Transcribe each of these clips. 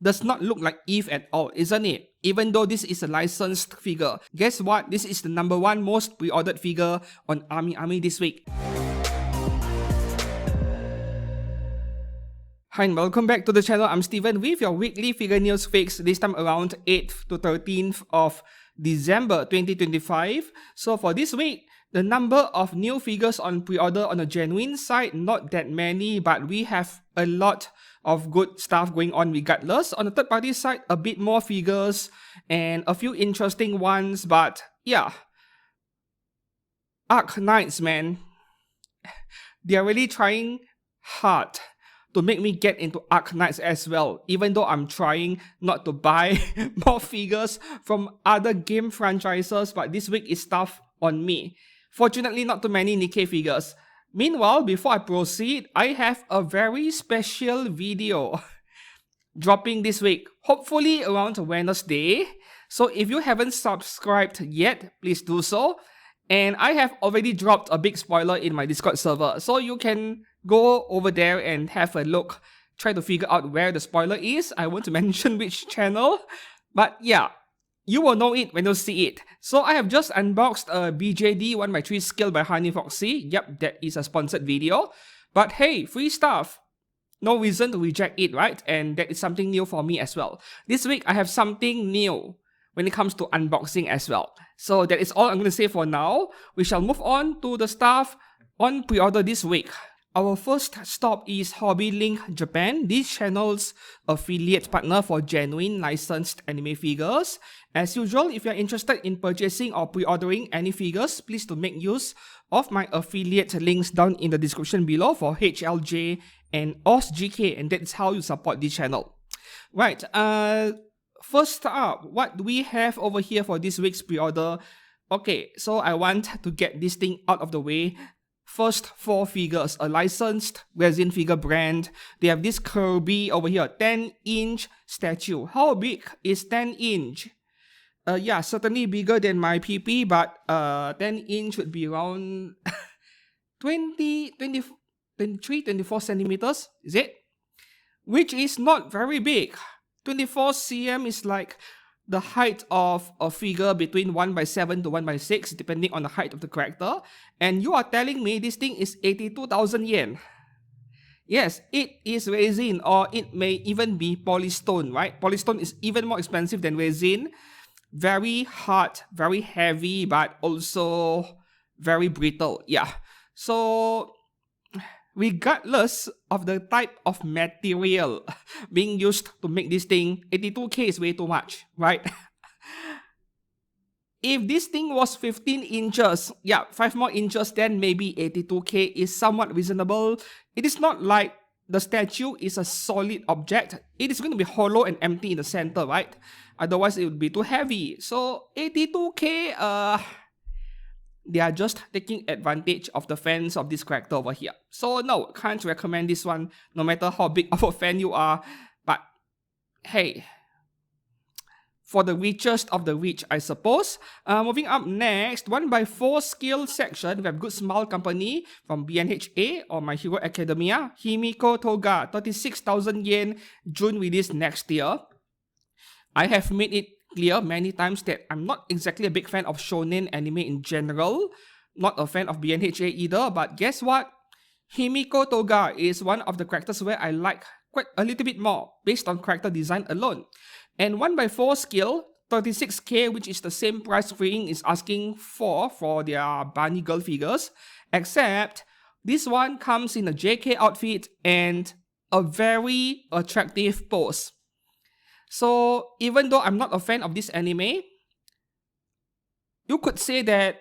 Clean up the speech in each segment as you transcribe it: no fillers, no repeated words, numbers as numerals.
does not look like Eve at all, isn't it? Even though this is a licensed figure. Guess what? This is the #1 most pre-ordered figure on Amiami this week. Hi and welcome back to the channel. I'm Steven with your weekly figure news fix, this time around 8th to 13th of December 2025. So for this week, the number of new figures on pre-order on the genuine side, not that many, but we have a lot of good stuff going on regardless. On the third party side, a bit more figures and a few interesting ones, but yeah. Arknights, man. They're really trying hard to make me get into Arknights as well, even though I'm trying not to buy more figures from other game franchises, but this week is tough on me. Fortunately, not too many Nikke figures. Meanwhile, before I proceed, I have a very special video dropping this week, hopefully around Wednesday. So if you haven't subscribed yet, please do so. And I have already dropped a big spoiler in my Discord server, so you can go over there and have a look, try to figure out where the spoiler is. I won't mention which channel, but yeah, you will know it when you see it. So I have just unboxed a BJD 1x3 skill by Honey Foxy. Yep, that is a sponsored video. But hey, free stuff. No reason to reject it, right? And that is something new for me as well. This week, I have something new when it comes to unboxing as well. So that is all I'm going to say for now. We shall move on to the stuff on pre-order this week. Our first stop is Hobby Link Japan, this channel's affiliate partner for genuine licensed anime figures. As usual, if you are interested in purchasing or pre-ordering any figures, please do make use of my affiliate links down in the description below for HLJ and OSGK, and that's how you support this channel. Right, first up, what do we have over here for this week's pre-order? Okay, so I want to get this thing out of the way. First 4 figures, a licensed resin figure brand. They have this Kirby over here, 10-inch statue. How big is 10-inch? Yeah, certainly bigger than my PP, but 10-inch would be around 23, 24 centimeters, is it? Which is not very big. 24 cm is like the height of a figure between 1x7 to 1x6, depending on the height of the character. And you are telling me this thing is 82,000 yen. Yes, it is resin, or it may even be polystone, right? Polystone is even more expensive than resin. Very hard, very heavy, but also very brittle. Yeah. So regardless of the type of material being used to make this thing, 82k is way too much, right? If this thing was 15 inches, yeah, 5 more inches, then maybe 82k is somewhat reasonable. It is not like the statue is a solid object. It is going to be hollow and empty in the center, right? Otherwise, it would be too heavy. So 82k, they are just taking advantage of the fans of this character over here. So no, can't recommend this one, no matter how big of a fan you are. But hey, for the richest of the rich, I suppose. Moving up next, 1x4 skill section. We have Good Smile Company from BNHA or My Hero Academia. Himiko Toga, 36,000 yen, June release next year. I have made it clear many times that I'm not exactly a big fan of shonen anime in general. Not a fan of BNHA either, but guess what? Himiko Toga is one of the characters where I like quite a little bit more based on character design alone. And 1x4 skill, 36k, which is the same price Freeing is asking for their bunny girl figures, except this one comes in a JK outfit and a very attractive pose. So even though I'm not a fan of this anime, you could say that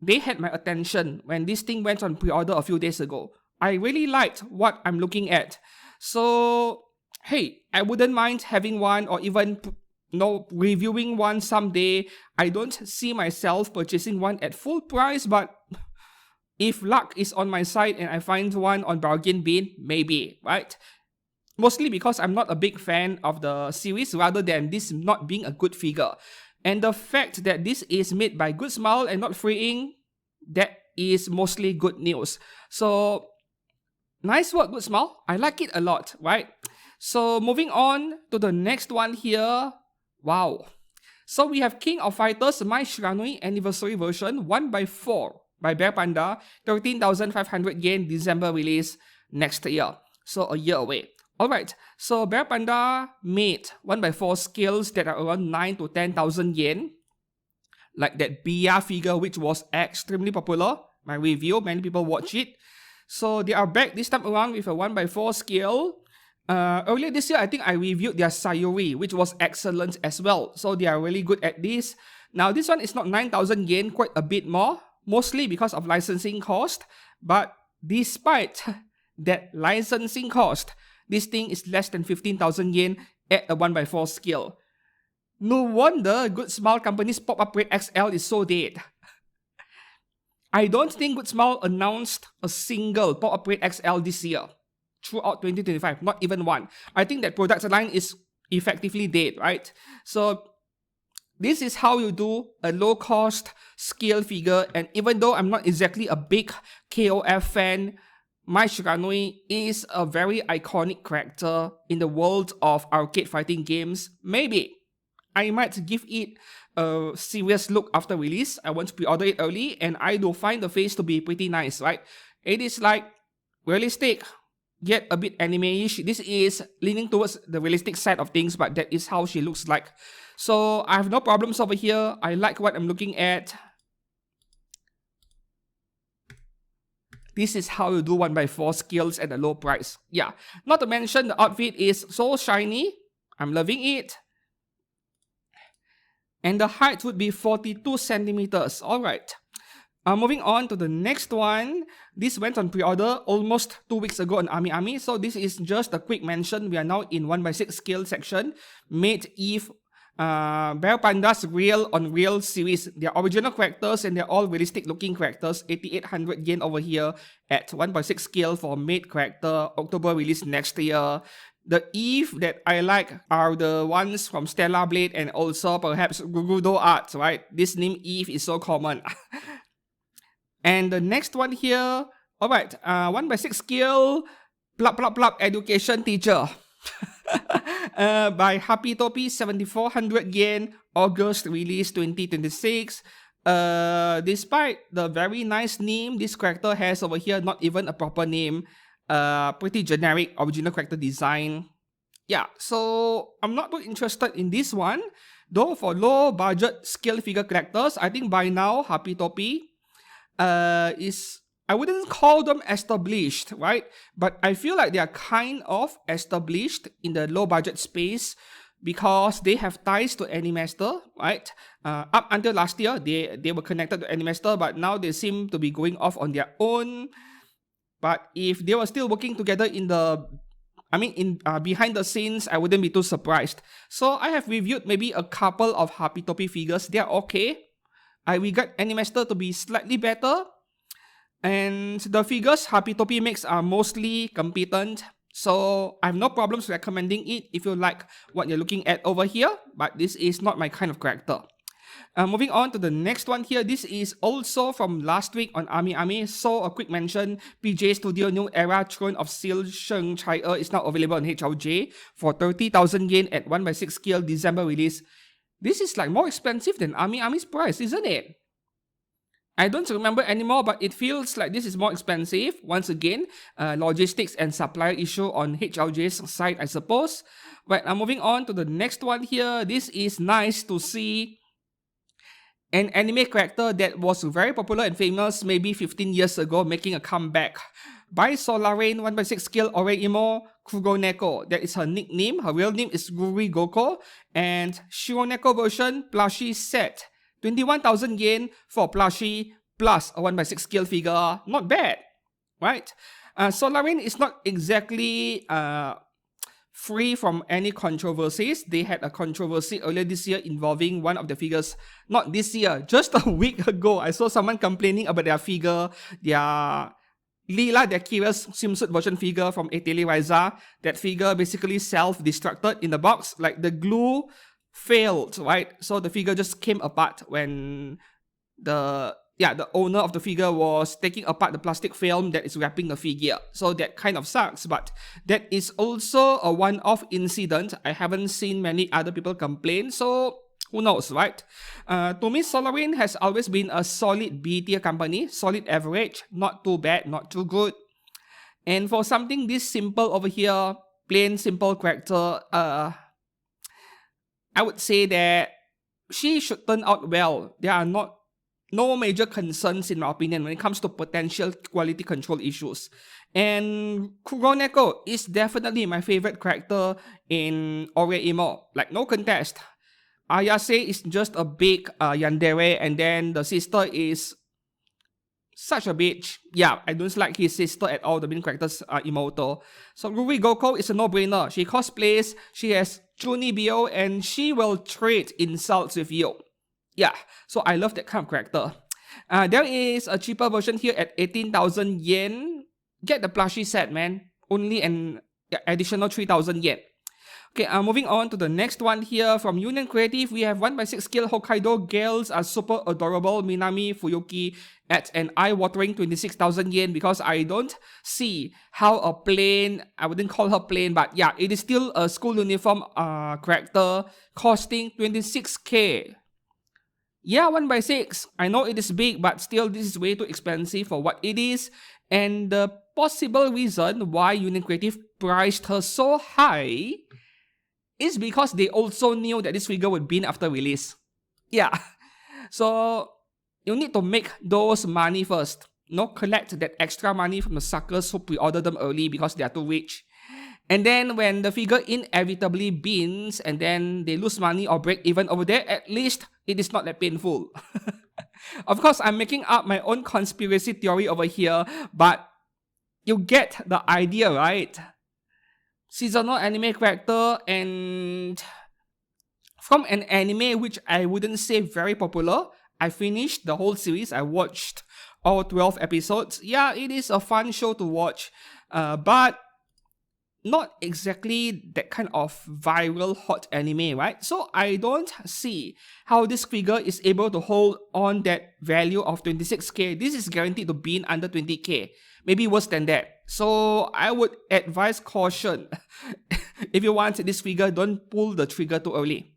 they had my attention when this thing went on pre-order a few days ago. I really liked what I'm looking at. So hey, I wouldn't mind having one or even reviewing one someday. I don't see myself purchasing one at full price, but if luck is on my side and I find one on bargain bin, maybe, right? Mostly because I'm not a big fan of the series rather than this not being a good figure. And the fact that this is made by Good Smile and not Freeing, that is mostly good news. So nice work, Good Smile. I like it a lot, right? So moving on to the next one here. Wow. So we have King of Fighters My Shiranui Anniversary Version 1x4 by Bear Panda, 13,500 yen, December release next year. So a year away. Alright, so Bear Panda made 1x4 scales that are around 9 to 10,000 yen. Like that Bia figure, which was extremely popular. My review, many people watch it. So they are back this time around with a 1x4 scale. Earlier this year, I think I reviewed their Sayuri, which was excellent as well. So they are really good at this. Now this one is not 9,000 yen, quite a bit more. Mostly because of licensing cost. But despite that licensing cost, this thing is less than 15,000 yen at a 1x4 scale. No wonder Good Smile Company's Pop-Up Rate XL is so dead. I don't think Good Smile announced a single Pop-Up Rate XL this year. Throughout 2025, not even one. I think that product line is effectively dead, right? So this is how you do a low-cost scale figure. And even though I'm not exactly a big KOF fan, My Shiranui is a very iconic character in the world of arcade fighting games. Maybe I might give it a serious look after release. I want to pre-order it early, and I do find the face to be pretty nice, right? It is like realistic, yet a bit anime-ish. This is leaning towards the realistic side of things, but that is how she looks like. So I have no problems over here. I like what I'm looking at. This is how you do 1x4 scales at a low price. Yeah, not to mention the outfit is so shiny. I'm loving it. And the height would be 42 centimeters. Alright. Moving on to the next one. This went on pre-order almost 2 weeks ago on Amiami. So this is just a quick mention. We are now in 1x6 scale section. Made Eve Bear Panda's Real on Real series. They're original characters and they're all realistic looking characters. 8,800 yen over here at 1x6 scale for made character. October release next year. The Eve that I like are the ones from Stellar Blade and also perhaps Gugudo Art, right? This name Eve is so common. And the next one here, alright, 1x6 scale, plop plop plop education teacher. By Happy Topi, 7,400 yen, August release 2026. Despite the very nice name this character has over here, not even a proper name. Pretty generic original character design. Yeah, so I'm not too interested in this one. Though for low budget scale figure collectors, I think by now Happy Topi is, I wouldn't call them established, right? But I feel like they are kind of established in the low budget space because they have ties to Animaster, right? Up until last year, they were connected to Animaster, but now they seem to be going off on their own. But if they were still working together in the, behind the scenes, I wouldn't be too surprised. So I have reviewed maybe a couple of Happy Topi figures. They are okay. I regard Animaster to be slightly better. And the figures Happy Topi makes are mostly competent. So I have no problems recommending it if you like what you're looking at over here. But this is not my kind of character. Moving on to the next one here. This is also from last week on Amiami. So a quick mention, PJ Studio New Era Throne of Steel Sheng Chai is now available on HLJ for 30,000 yen at 1x6 scale December release. This is like more expensive than Amiami's price, isn't it? I don't remember anymore, but it feels like this is more expensive. Once again, logistics and supplier issue on HLJ's side, I suppose. Right, moving on to the next one here. This is nice to see an anime character that was very popular and famous maybe 15 years ago making a comeback. By Solarain 1x6 scale Oreimo Kuroneko. That is her nickname. Her real name is Guri Goko. And Shironeko version plushie set. 21,000 yen for plushie plus a 1x6 scale figure. Not bad, right? Solarain is not exactly free from any controversies. They had a controversy earlier this year involving one of the figures. Not this year, just a week ago. I saw someone complaining about their figure, their Kira's swimsuit version figure from Atelier Raiza. That figure basically self-destructed in the box. Like the glue failed, right? So the figure just came apart when the yeah, the owner of the figure was taking apart the plastic film that is wrapping the figure. So that kind of sucks, but that is also a one-off incident. I haven't seen many other people complain, so who knows, right? To me, Solarwind has always been a solid B-tier company, solid average, not too bad, not too good. And for something this simple over here, plain simple character, I would say that she should turn out well. There are no major concerns in my opinion when it comes to potential quality control issues. And Kuroneko is definitely my favorite character in Oreimo, like no contest. Ayase is just a big yandere, and then the sister is such a bitch. Yeah, I don't like his sister at all, the main character's Imoto. So Ruri Goko is a no-brainer. She cosplays, she has Junibyo, and she will trade insults with you. Yeah, so I love that kind of character. There is a cheaper version here at 18,000 yen. Get the plushie set, man. Only an additional 3,000 yen. Okay, moving on to the next one here from Union Creative. We have 1x6 scale Hokkaido girls are super adorable. Minami Fuyuki at an eye-watering 26,000 yen, because I don't see how a plain, I wouldn't call her plain, but yeah, it is still a school uniform character costing 26k. Yeah, 1x6. I know it is big, but still this is way too expensive for what it is. And the possible reason why Union Creative priced her so high is because they also knew that this figure would bin after release. Yeah. So you need to make those money first. Collect that extra money from the suckers who pre-order them early because they are too rich. And then when the figure inevitably bins and then they lose money or break even over there, at least it is not that painful. Of course, I'm making up my own conspiracy theory over here, but you get the idea, right? Seasonal anime character, and from an anime which I wouldn't say very popular. I finished the whole series. I watched all 12 episodes. Yeah, it is a fun show to watch, but not exactly that kind of viral hot anime, right? So I don't see how this figure is able to hold on that value of 26k. This is guaranteed to be under 20k, maybe worse than that. So I would advise caution. If you want this figure, don't pull the trigger too early.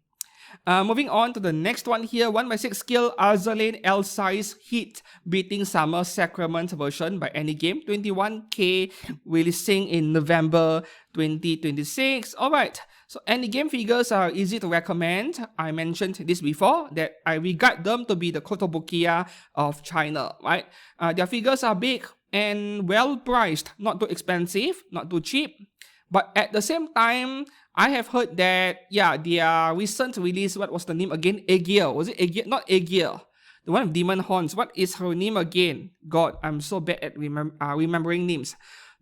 Moving on to the next one here, 1x6 scale Azalane L-size Heat Beating Summer Sacrament version by Anigame, 21k, releasing in November 2026. Alright, so Anigame figures are easy to recommend. I mentioned this before, that I regard them to be the Kotobukiya of China, right? Their figures are big and well priced, not too expensive, not too cheap. But at the same time, I have heard that, yeah, their recent release, what was the name again? Aegir. Was it Aegir? Not Aegir. The one with demon horns. What is her name again? God, I'm so bad at remembering names.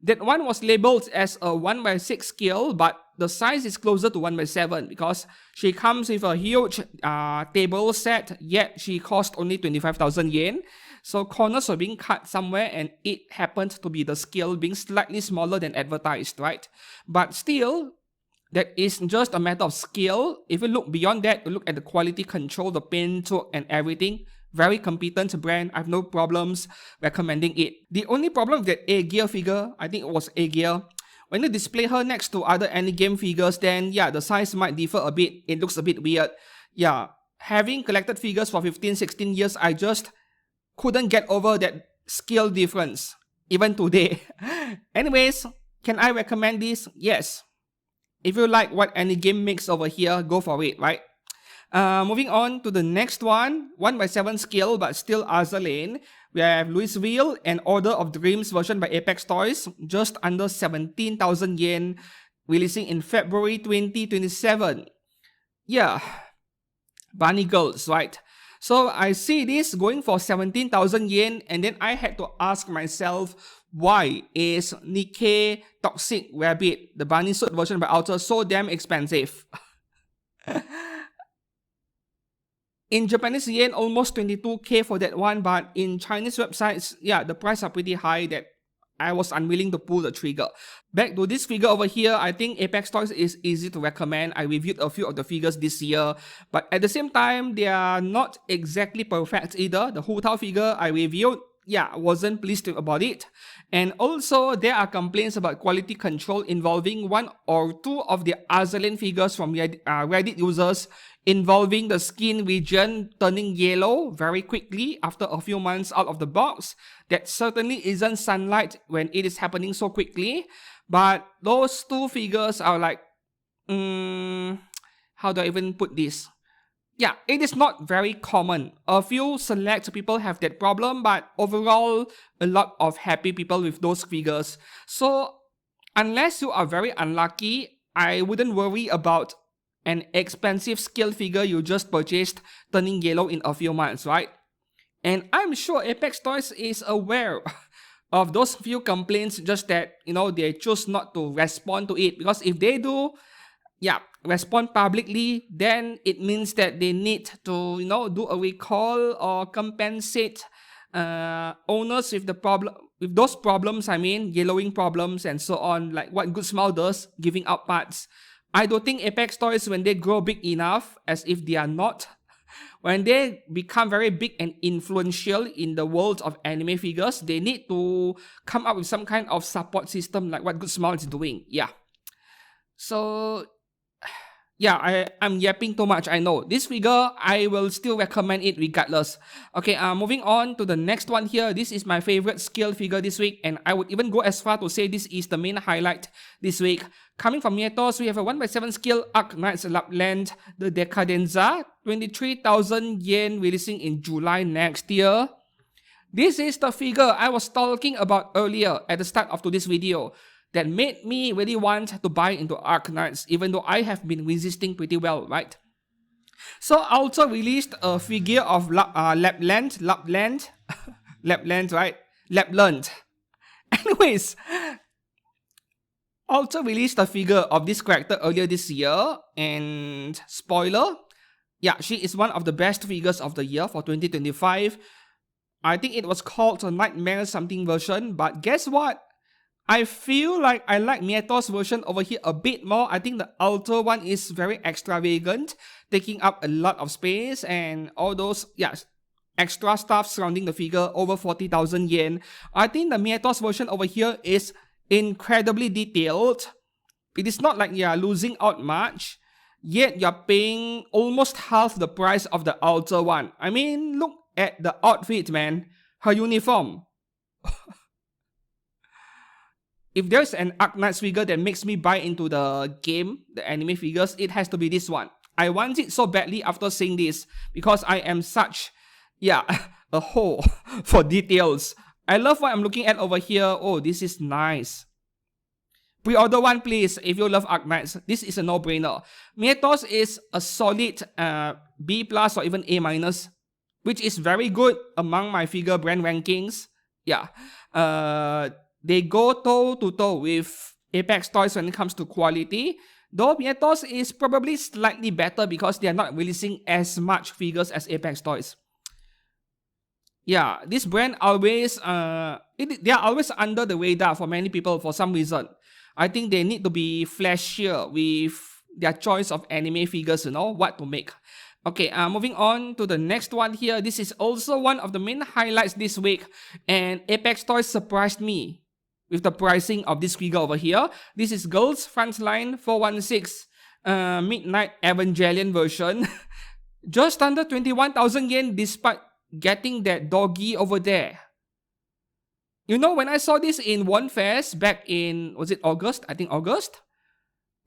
That one was labeled as a 1x6 scale, but the size is closer to 1x7 because she comes with a huge table set, yet she cost only 25,000 yen. So corners were being cut somewhere, and it happened to be the scale being slightly smaller than advertised, right? But still, that is just a matter of skill. If you look beyond that, you look at the quality control, the paint tool, and everything. Very competent brand. I have no problems recommending it. The only problem with that Aegir figure, I think it was Aegir, when you display her next to other Anigame figures, then yeah, the size might differ a bit. It looks a bit weird. Yeah, having collected figures for 15, 16 years, I just couldn't get over that scale difference, even today. Anyways, can I recommend this? Yes. If you like what Anigame makes over here, go for it, right? Moving on to the next one, 1x7 scale but still Azalane. We have Louisville and Order of Dreams version by Apex Toys, just under 17,000 yen, releasing in February 2027. Yeah, bunny girls, right? So I see this going for 17,000 yen, and then I had to ask myself, why is Nikke Toxic Rabbit, the bunny suit version by Outer, so damn expensive? In Japanese yen, almost 22k for that one, but in Chinese websites, yeah, the price are pretty high that I was unwilling to pull the trigger. Back to this figure over here, I think Apex Toys is easy to recommend. I reviewed a few of the figures this year, but at the same time, they are not exactly perfect either. The Hu Tao figure I reviewed, yeah, wasn't pleased about it. And also, there are complaints about quality control involving one or two of the Azalin figures from Reddit users, involving the skin region turning yellow very quickly after a few months out of the box. That certainly isn't sunlight when it is happening so quickly. But those two figures are like, how do I even put this? Yeah, it is not very common. A few select people have that problem, but overall, a lot of happy people with those figures. So, unless you are very unlucky, I wouldn't worry about an expensive scale figure you just purchased turning yellow in a few months, right? And I'm sure Apex Toys is aware of those few complaints, just that, they choose not to respond to it. Because if they do, yeah, respond publicly, then it means that they need to, do a recall or compensate owners with those problems, yellowing problems and so on, like what Good Smile does, giving out parts. I don't think Apex Toys, when they grow big enough, as if they are not, when they become very big and influential in the world of anime figures, they need to come up with some kind of support system like what Good Smile is doing. Yeah. So, yeah, I'm yapping too much, I know. This figure, I will still recommend it regardless. Okay, moving on to the next one here. This is my favorite scale figure this week, and I would even go as far to say this is the main highlight this week. Coming from Myethos, we have a 1/7 scale Arknights Lappland, the Decadenza, 23,000 yen, releasing in July next year. This is the figure I was talking about earlier at the start of today's video that made me really want to buy into Arknights, even though I have been resisting pretty well, right? So I also released a figure of Lappland, right? Lappland. Anyways, also released a figure of this character earlier this year, and spoiler, yeah, she is one of the best figures of the year for 2025. I think it was called a Nightmare something version, but guess what? I feel like I like Myethos version over here a bit more. I think the Ultra one is very extravagant, taking up a lot of space and all those, extra stuff surrounding the figure, over 40,000 yen. I think the Myethos version over here is incredibly detailed. It is not like you're losing out much, yet you're paying almost half the price of the Ultra one. I mean, look at the outfit, man. Her uniform. If there's an Arknights figure that makes me buy into the game, the anime figures, it has to be this one. I want it so badly after seeing this, because I am such, a whore for details. I love what I'm looking at over here. Oh, this is nice. Pre-order one, please, if you love Arknights. This is a no-brainer. Myethos is a solid B+ or even A-, which is very good among my figure brand rankings. Yeah. They go toe-to-toe with Apex Toys when it comes to quality, though Myethos is probably slightly better because they are not releasing as much figures as Apex Toys. Yeah, this brand always, they are always under the radar for many people for some reason. I think they need to be flashier with their choice of anime figures, what to make. Okay, moving on to the next one here. This is also one of the main highlights this week, and Apex Toys surprised me with the pricing of this figure over here. This is Girls Frontline 416 Midnight Evangelion version. Just under 21,000 yen despite getting that doggy over there. When I saw this in One Fest back in, was it August? I think August.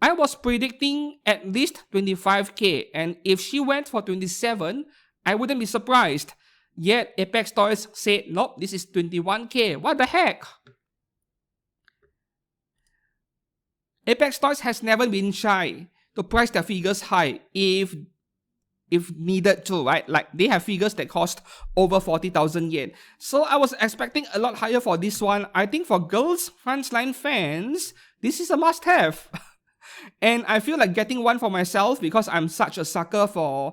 I was predicting at least 25k, and if she went for 27, I wouldn't be surprised. Yet Apex Toys said, nope, this is 21k. What the heck? Apex Toys has never been shy to price their figures high if needed to, right? Like, they have figures that cost over 40,000 yen. So I was expecting a lot higher for this one. I think for Girls Frontline fans, this is a must-have. And I feel like getting one for myself because I'm such a sucker for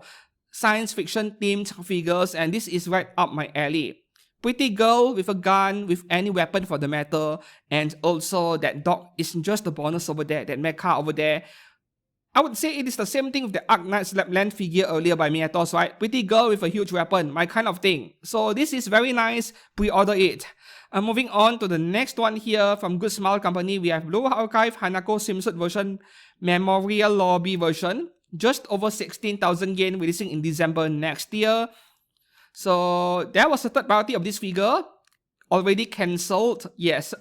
science fiction themed figures, and this is right up my alley. pretty girl with a gun, with any weapon for the matter, and also that dog is just the bonus over there, that mecha over there. I would say it is the same thing with the Arknights Lappland figure earlier by Myethos, right? Pretty girl with a huge weapon, my kind of thing. So this is very nice, pre-order it. Moving on to the next one here from Good Smile Company, we have Blue Archive Hanako swimsuit version, Memorial Lobby version, just over 16,000 yen, releasing in December next year. So there was a third party of this figure, already cancelled, yes.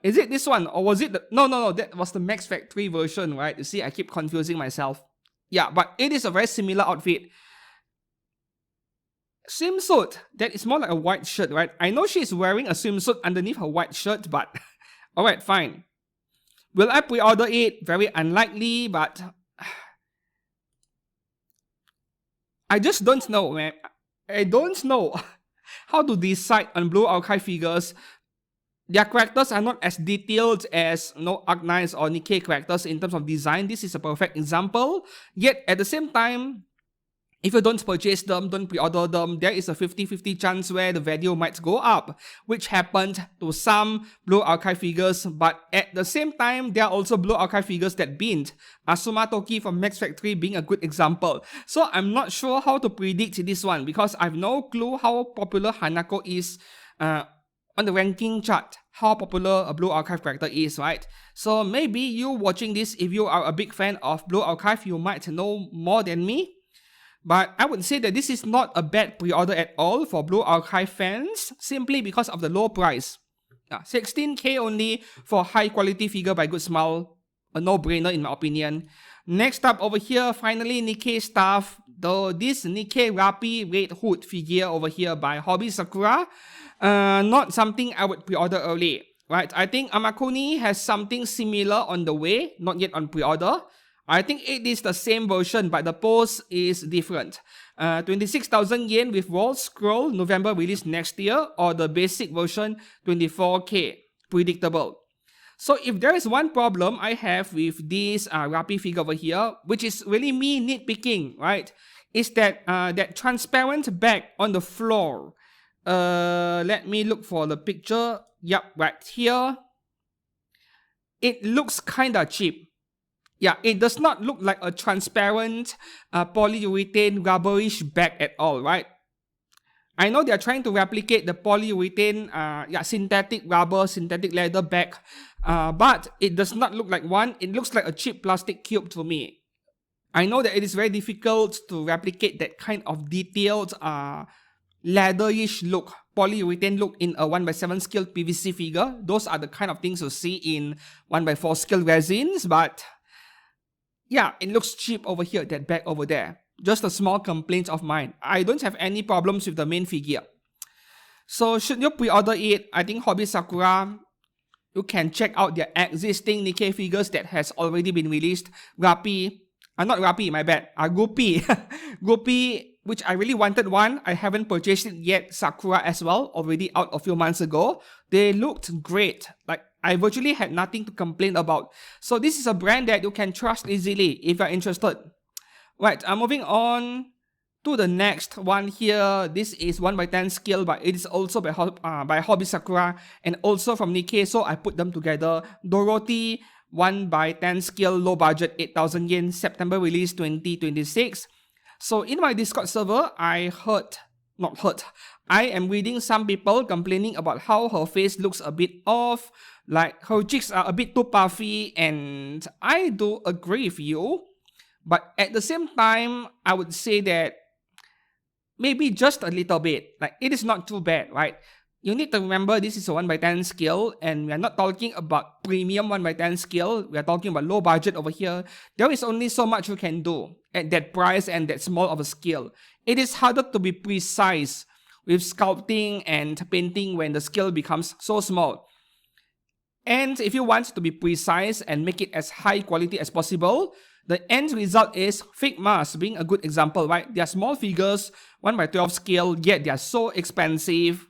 Is it this one or was it no, that was the Max Factory version, right? You see, I keep confusing myself. Yeah, but it is a very similar outfit. Swimsuit, that is more like a white shirt, right? I know she's wearing a swimsuit underneath her white shirt, but alright, fine. Will I pre-order it? Very unlikely, but I just don't know, man. I don't know how to decide on Blue Archive figures. Their characters are not as detailed as Arknights or Nikke characters in terms of design. This is a perfect example. Yet at the same time, if you don't purchase them, don't pre-order them, there is a 50-50 chance where the value might go up, which happened to some Blue Archive figures. But at the same time, there are also Blue Archive figures that binned. Asuma Toki from Max Factory being a good example. So I'm not sure how to predict this one because I have no clue how popular Hanako is on the ranking chart, how popular a Blue Archive character is, right? So maybe you watching this, if you are a big fan of Blue Archive, you might know more than me. But I would say that this is not a bad pre-order at all for Blue Archive fans, simply because of the low price. 16k only for high quality figure by Good Smile, a no-brainer in my opinion. Next up over here, finally Nikke stuff. Though this Nikke Rapi Red Hood figure over here by Hobby Sakura, not something I would pre-order early, right? I think Amakuni has something similar on the way, not yet on pre-order. I think it is the same version, but the pose is different. 26,000 yen with Wall Scroll, November release next year, or the basic version, 24k, predictable. So if there is one problem I have with this Rapi figure over here, which is really me nitpicking, right, is that that transparent bag on the floor. Let me look for the picture. Yep, right here. It looks kinda cheap. Yeah, it does not look like a transparent polyurethane rubberish bag at all, right? I know they're trying to replicate the polyurethane, synthetic rubber, synthetic leather bag, but it does not look like one. It looks like a cheap plastic cube to me. I know that it is very difficult to replicate that kind of detailed leatherish look, polyurethane look in a 1x7 scale PVC figure. Those are the kind of things you see in 1x4 scale resins, but yeah, it looks cheap over here, that bag over there. Just a small complaint of mine. I don't have any problems with the main figure. So should you pre-order it, I think Hobby Sakura, you can check out their existing Nikke figures that has already been released. Rapi, not Rapi, my bad. Guppy. Guppy, which I really wanted one. I haven't purchased it yet. Sakura as well, already out a few months ago. They looked great. Like, I virtually had nothing to complain about. So this is a brand that you can trust easily if you're interested. Right, I'm moving on to the next one here. This is 1x10 scale, but it is also by Hobby Sakura and also from Nikke, so I put them together. Dorothy, 1x10 scale, low budget, 8,000 yen, September release 2026. So in my Discord server, I am reading some people complaining about how her face looks a bit off, like her cheeks are a bit too puffy, and I do agree with you. But at the same time, I would say that maybe just a little bit. Like, it is not too bad, right? You need to remember this is a 1x10 scale, and we are not talking about premium 1x10 scale. We are talking about low budget over here. There is only so much you can do at that price and that small of a scale. It is harder to be precise with sculpting and painting when the scale becomes so small. And if you want to be precise and make it as high quality as possible, the end result is Figmas being a good example, right? They are small figures, 1x12 scale, yet they are so expensive.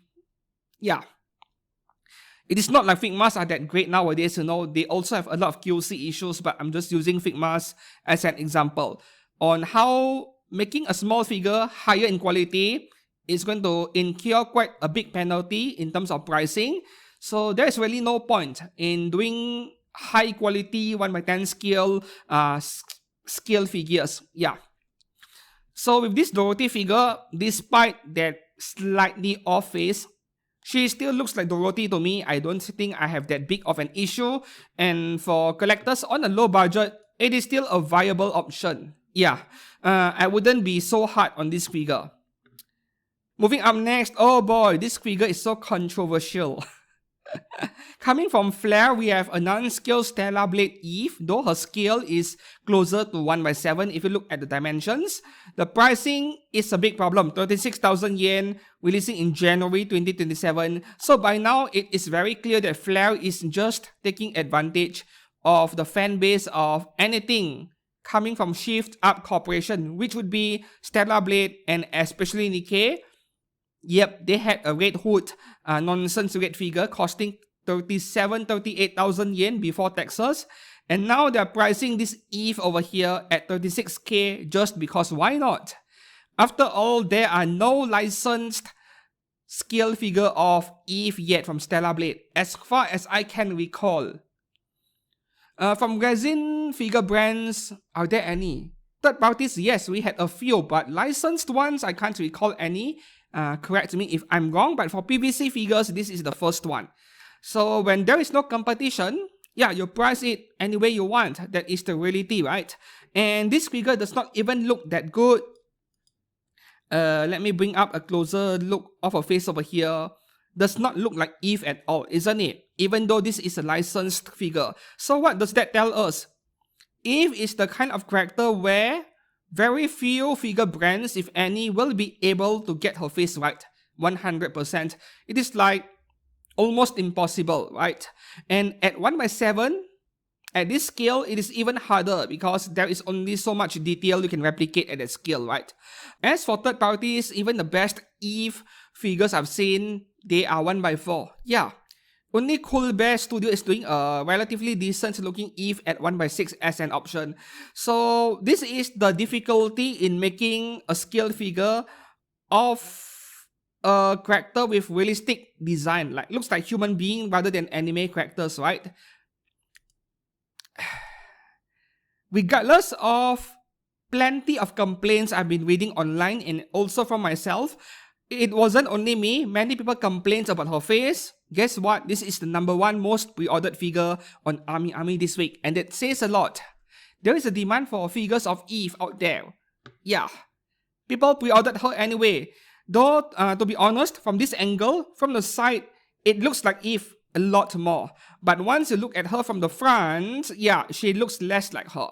Yeah. It is not like Figmas are that great nowadays, you know. They also have a lot of QC issues, but I'm just using Figmas as an example on how making a small figure higher in quality it's going to incur quite a big penalty in terms of pricing. So there's really no point in doing high quality 1x10 scale figures. Yeah. So with this Dorothy figure, despite that slightly off face, she still looks like Dorothy to me. I don't think I have that big of an issue. And for collectors on a low budget, it is still a viable option. Yeah, I wouldn't be so hard on this figure. Moving up next, oh boy, this figure is so controversial. Coming from Flare, we have a non-scale Stellar Blade Eve, though her scale is closer to 1/7 if you look at the dimensions. The pricing is a big problem, 36,000 yen, releasing in January 2027. So by now, it is very clear that Flare is just taking advantage of the fan base of anything coming from Shift Up Corporation, which would be Stellar Blade and especially Nikke. Yep, they had a red hood, nonsense red figure costing 38,000 yen before taxes. And now they're pricing this Eve over here at 36k just because why not? After all, there are no licensed scale figure of Eve yet from Stellar Blade, as far as I can recall. From resin figure brands, are there any? Third parties, yes, we had a few, but licensed ones, I can't recall any. Correct me if I'm wrong, but for PVC figures, this is the first one. So when there is no competition, yeah, you price it any way you want. That is the reality, right? And this figure does not even look that good. Let me bring up a closer look of her face over here. Does not look like Eve at all, isn't it? Even though this is a licensed figure. So what does that tell us? Eve is the kind of character where very few figure brands, if any, will be able to get her face right 100%. It is like almost impossible, right? And at 1/7, at this scale, it is even harder because there is only so much detail you can replicate at that scale, right? As for third parties, even the best Eve figures I've seen, they are 1/4. Yeah. Only Cool Bear Studio is doing a relatively decent looking Eve at 1/6 as an option. So this is the difficulty in making a scale figure of a character with realistic design. Like looks like human being rather than anime characters, right? Regardless of plenty of complaints I've been reading online and also from myself, it wasn't only me. Many people complained about her face. Guess what? This is the #1 most pre-ordered figure on Amiami this week. And that says a lot. There is a demand for figures of Eve out there. Yeah. People pre-ordered her anyway. Though, to be honest, from this angle, from the side, it looks like Eve a lot more. But once you look at her from the front, yeah, she looks less like her.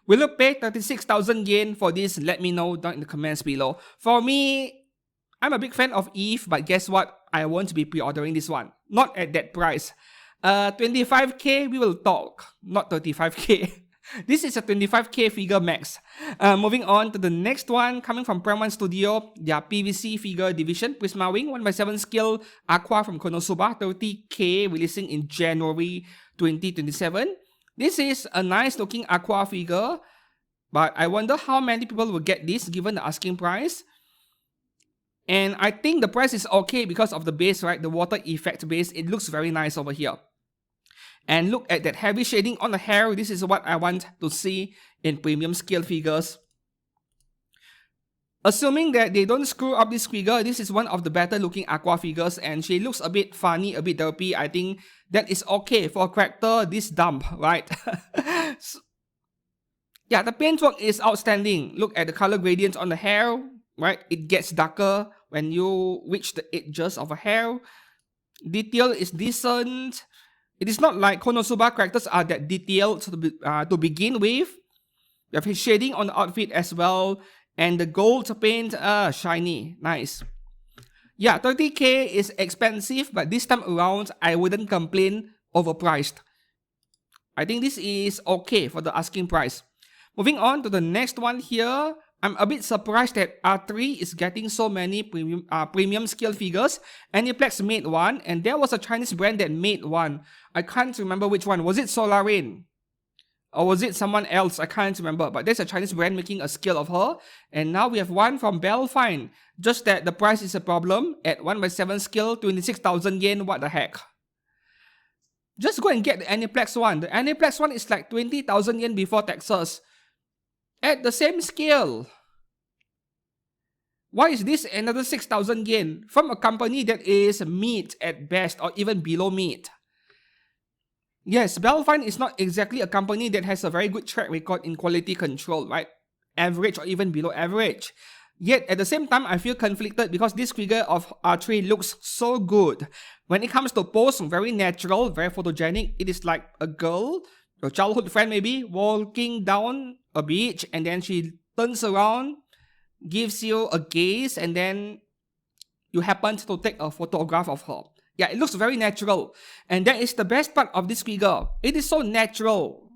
Will you pay 36,000 yen for this? Let me know down in the comments below. For me, I'm a big fan of Eve, but guess what? I won't be pre-ordering this one. Not at that price. 25k, we will talk. Not 35k. This is a 25k figure max. Moving on to the next one, coming from Prime 1 Studio, their PVC figure division, Prisma Wing, 1/7 scale, Aqua from Konosuba, 30k, releasing in January 2027. This is a nice looking Aqua figure, but I wonder how many people will get this given the asking price. And I think the price is okay because of the base, right? The water effect base, it looks very nice over here. And look at that heavy shading on the hair. This is what I want to see in premium scale figures. Assuming that they don't screw up this figure, this is one of the better looking Aqua figures and she looks a bit funny, a bit derpy. I think that is okay for a character this dumb, right? So, yeah, the paintwork is outstanding. Look at the color gradients on the hair, right? It gets darker when you reach the edges of a hair. Detail is decent. It is not like Konosuba characters are that detailed to begin with. You have his shading on the outfit as well. And the gold paint, shiny. Nice. Yeah, 30k is expensive, but this time around, I wouldn't complain overpriced. I think this is okay for the asking price. Moving on to the next one here. I'm a bit surprised that R3 is getting so many premium scale figures. Aniplex made one, and there was a Chinese brand that made one. I can't remember which one. Was it Solarain? Or was it someone else? I can't remember. But there's a Chinese brand making a scale of her. And now we have one from Belfine. Just that the price is a problem. At 1/7 scale, 26,000 yen. What the heck? Just go and get the Aniplex one. The Aniplex one is like 20,000 yen before taxes. At the same scale. Why is this another 6,000 yen from a company that is mid at best or even below mid? Yes, Belfine is not exactly a company that has a very good track record in quality control, right? Average or even below average. Yet at the same time, I feel conflicted because this figure of R3 looks so good. When it comes to pose, very natural, very photogenic. It is like a girl, your childhood friend maybe, walking down a beach and then she turns around, gives you a gaze, and then you happen to take a photograph of her. Yeah, it looks very natural. And that is the best part of this figure. It is so natural.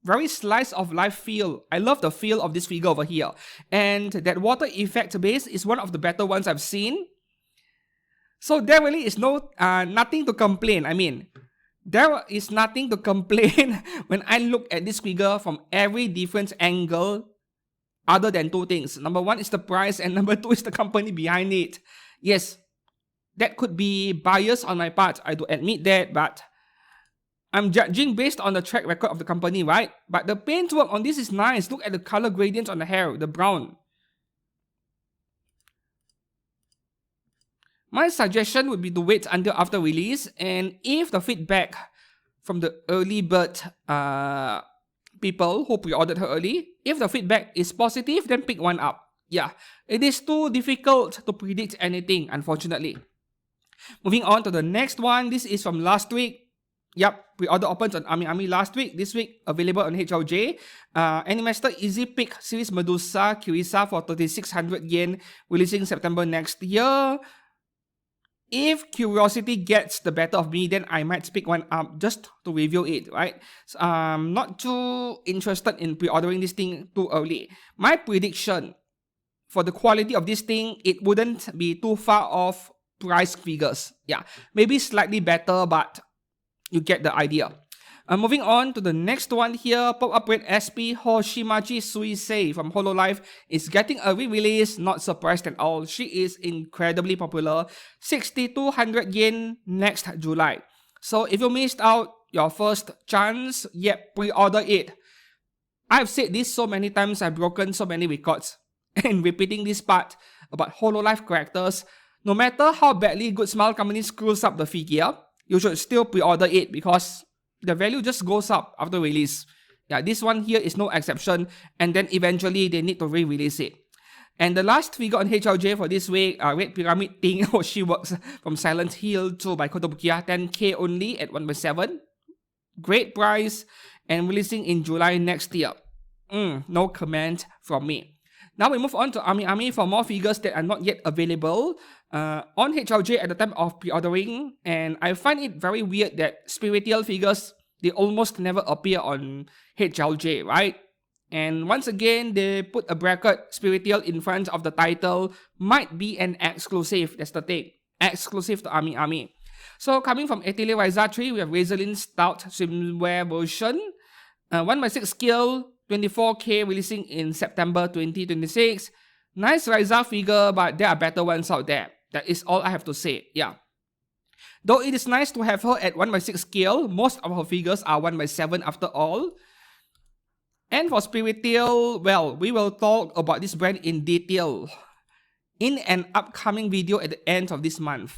Very slice of life feel. I love the feel of this figure over here. And that water effect base is one of the better ones I've seen. So there really is nothing to complain. I mean, there is nothing to complain when I look at this figure from every different angle other than two things. Number one is the price and number two is the company behind it. Yes, that could be bias on my part. I do admit that, but I'm judging based on the track record of the company, right? But the paintwork on this is nice. Look at the color gradients on the hair, the brown. My suggestion would be to wait until after release, and if the feedback from the early bird people who pre-ordered her early, if the feedback is positive, then pick one up. Yeah, it is too difficult to predict anything, unfortunately. Moving on to the next one. This is from last week. Yep, pre-order opens on Amiami last week. This week, available on HLJ. Animaster Easy Pick Series Medusa Kirisa for 3,600 yen, releasing September next year. If curiosity gets the better of me, then I might pick one up just to review it, right? So, I'm not too interested in pre-ordering this thing too early. My prediction for the quality of this thing, it wouldn't be too far off price figures. Yeah, maybe slightly better, but you get the idea. Moving on to the next one here, Pop-Up Red SP Hoshimachi Suisei from Hololive is getting a re-release. Not surprised at all. She is incredibly popular. 6,200 yen next July. So if you missed out your first chance, yep, pre-order it. I've said this so many times, I've broken so many records. And repeating this part about Hololive characters, no matter how badly Good Smile Company screws up the figure, you should still pre-order it because the value just goes up after release. Yeah, this one here is no exception, and then eventually they need to re-release it. And the last figure on HLJ for this week, Red Pyramid Thing, She Works from Silent Hill 2 by Kotobukiya, 10k only at 1/7. Great price, and releasing in July next year. No comment from me. Now we move on to Amiami for more figures that are not yet available on HLJ at the time of pre-ordering, and I find it very weird that Spiritial figures, they almost never appear on HLJ, right? And once again, they put a bracket Spiritial in front of the title, might be an exclusive, that's the thing, exclusive to Amiami. So coming from Atelier Ryza 3, we have Razorlin Stout swimwear version, 1/6 scale, 24k, releasing in September 2026. Nice Ryza figure, but there are better ones out there. That is all I have to say, yeah. Though it is nice to have her at 1/6 scale, most of her figures are 1/7 after all. And for Spiritial, well, we will talk about this brand in detail in an upcoming video at the end of this month.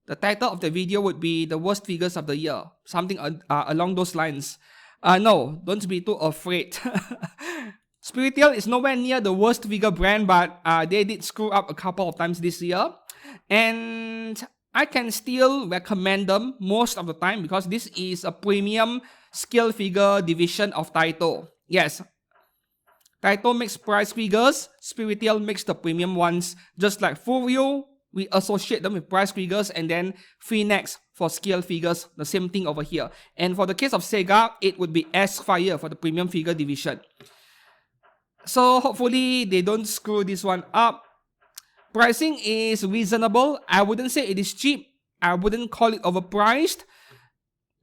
The title of the video would be The Worst Figures of the Year, something along those lines. No, don't be too afraid. Spiritial is nowhere near the worst figure brand, but they did screw up a couple of times this year. And I can still recommend them most of the time because this is a premium scale figure division of Taito. Yes, Taito makes price figures, Spiritial makes the premium ones. Just like Furyu, we associate them with price figures, and then Phoenix for scale figures, the same thing over here. And for the case of Sega, it would be S-Fire for the premium figure division. So hopefully they don't screw this one up. Pricing is reasonable. I wouldn't say it is cheap. I wouldn't call it overpriced.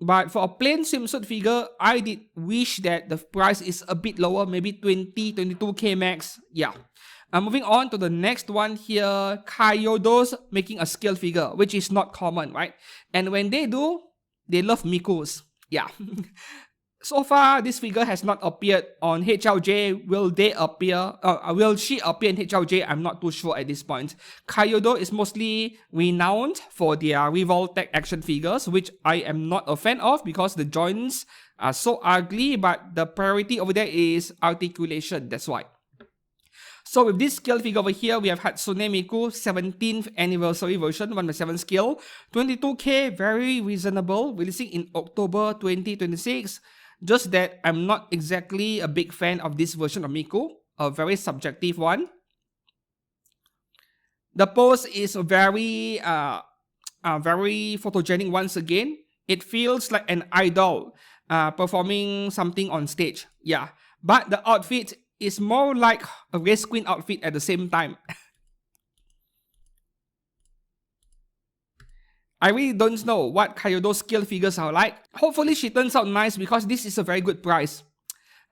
But for a plain swimsuit figure, I did wish that the price is a bit lower, maybe 22k max. Yeah. Moving on to the next one here, Kyodo's making a scale figure, which is not common, right? And when they do, they love Miku's. Yeah. So far, this figure has not appeared on HLJ. Will they appear? Will she appear in HLJ? I'm not too sure at this point. Kyodo is mostly renowned for their Revoltech action figures, which I am not a fan of because the joints are so ugly, but the priority over there is articulation. That's why. So with this scale figure over here, we have Hatsune Miku 17th anniversary version, 1/7 scale, 22k, very reasonable, releasing in October 2026. Just that I'm not exactly a big fan of this version of Miku, a very subjective one. The pose is very photogenic once again. It feels like an idol performing something on stage. Yeah, but the outfit is more like a race queen outfit at the same time. I really don't know what Kyodo's scale figures are like. Hopefully she turns out nice because this is a very good price.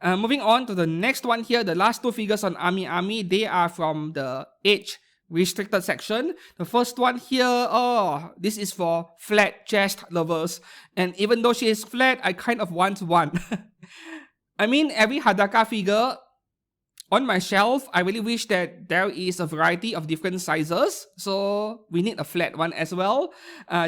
Moving on to the next one here, the last two figures on Amiami, they are from the age restricted section. The first one here, oh, this is for flat chest lovers. And even though she is flat, I kind of want one. I mean, every Hadaka figure on my shelf, I really wish that there is a variety of different sizes. So we need a flat one as well.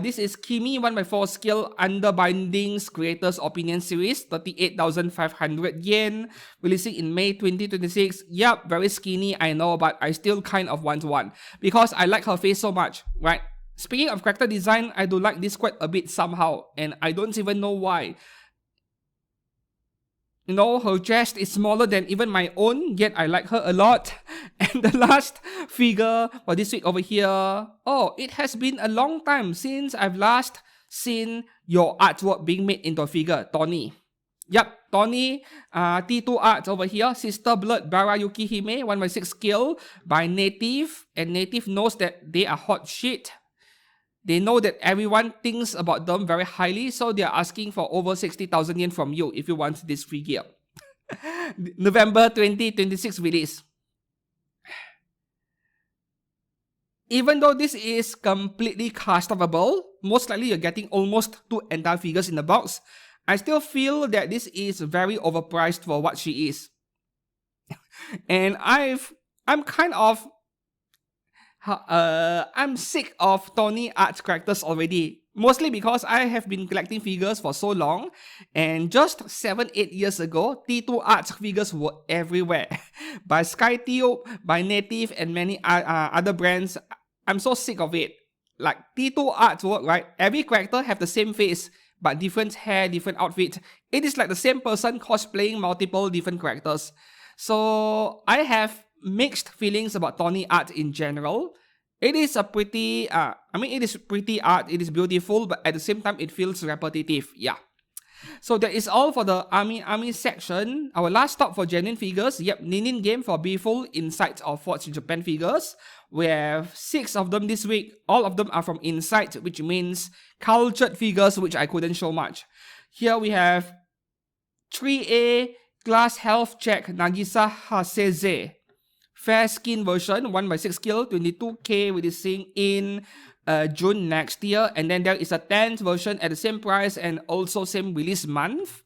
This is Kimi 1/4 scale Underbindings Creators Opinion Series, 38,500 yen, releasing in May 2026. Yup, very skinny, I know, but I still kind of want one because I like her face so much, right? Speaking of character design, I do like this quite a bit somehow, and I don't even know why. You know, her chest is smaller than even my own, yet I like her a lot. And the last figure for this week over here, oh, it has been a long time since I've last seen your artwork being made into a figure, Tony. Yep, Tony, T2 art over here, Sister Blood Barayuki Hime, 1/6 scale by Native, and Native knows that they are hot shit. They know that everyone thinks about them very highly, so they are asking for over 60,000 yen from you if you want this figure. November 2026 release. Even though this is completely customable, most likely you're getting almost 2 entire figures in the box, I still feel that this is very overpriced for what she is. And I'm kind of I'm sick of Tony art characters already. Mostly because I have been collecting figures for so long, and just 7-8 years ago, T2 art figures were everywhere. By SkyTube, by Native, and many other brands. I'm so sick of it. Like T2 artwork, right? Every character have the same face, but different hair, different outfit. It is like the same person cosplaying multiple different characters. So I have mixed feelings about Tony art in general. It is a pretty, it is pretty art, it is beautiful, but at the same time, it feels repetitive, yeah. So that is all for the Amiami section. Our last stop for genuine figures, yep, Ninin Game for Beautiful Insights of Forts in Japan figures. We have 6 of them this week. All of them are from Insight, which means cultured figures, which I couldn't show much. Here we have 3A Glass Health Check Nagisa Haseze. Fair skin version, 1/6 scale, 22k, releasing in June next year. And then there is a 10th version at the same price and also same release month.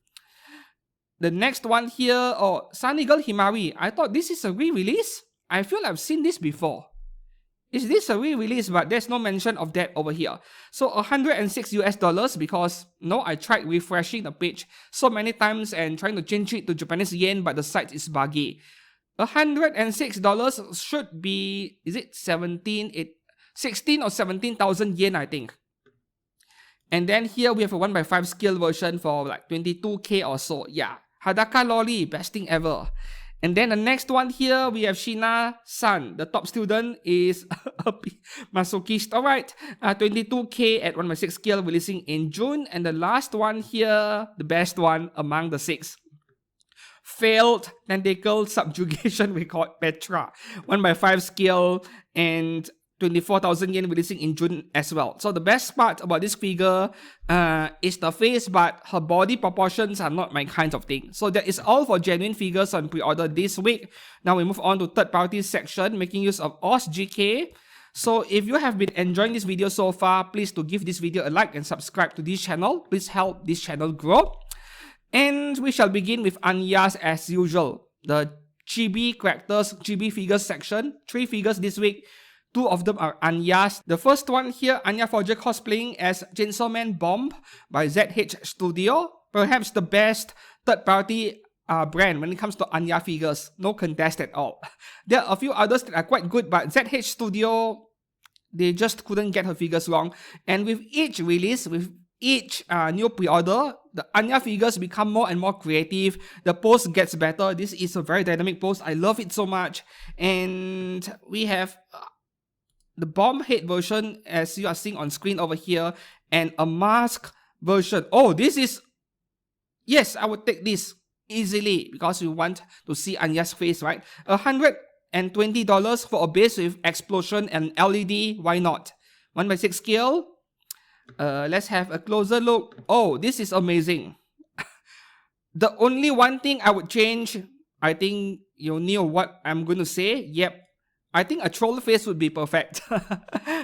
The next one here, oh, Sun Eagle Himari. I thought this is a re-release. I feel I've seen this before. Is this a re-release? But there's no mention of that over here. So $106 because, no, I tried refreshing the page so many times and trying to change it to Japanese yen, but the site is buggy. $106 should be, is it 16 or 17,000 yen, I think. And then here we have a 1/5 scale version for like 22k or so. Yeah, Hadaka Loli, best thing ever. And then the next one here, we have Shina-san. The top student is a masochist. Alright, 22k at 1/6 scale, releasing in June. And the last one here, the best one among the 6. Failed Tentacle Subjugation Record Petra, 1/5 scale, and 24,000 yen, releasing in June as well. So the best part about this figure is the face, but her body proportions are not my kind of thing. So that is all for genuine figures on pre-order this week. Now we move on to third party section, making use of OzGK. So if you have been enjoying this video so far, please do give this video a like and subscribe to this channel. Please help this channel grow. And we shall begin with Anya's as usual. The chibi characters, chibi figures section. 3 figures this week. 2 of them are Anya's. The first one here, Anya Forger cosplaying as Chainsaw Man Bomb by ZH Studio. Perhaps the best third-party brand when it comes to Anya figures. No contest at all. There are a few others that are quite good, but ZH Studio, they just couldn't get her figures wrong. And with each release, with each new pre-order, the Anya figures become more and more creative. The pose gets better. This is a very dynamic pose. I love it so much. And we have the bomb head version, as you are seeing on screen over here, and a mask version. Oh, this is... Yes, I would take this easily because we want to see Anya's face, right? $120 for a base with explosion and LED. Why not? 1/6 scale. Let's have a closer look. Oh, this is amazing. The only one thing I would change, I think you know what I'm going to say. Yep. I think a troll face would be perfect.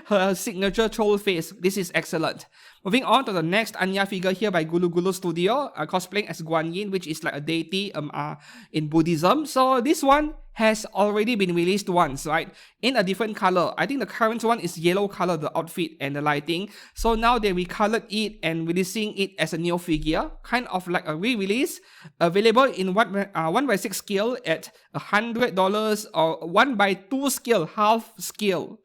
Her signature troll face. This is excellent. Moving on to the next Anya figure here by Gulu Gulu Studio, cosplaying as Guan Yin, which is like a deity in Buddhism. So this one has already been released once, right? In a different color. I think the current one is yellow color, the outfit and the lighting. So now they recolored it and releasing it as a new figure, kind of like a re-release. Available in 1/6 scale at $100 or 1/2 scale, half scale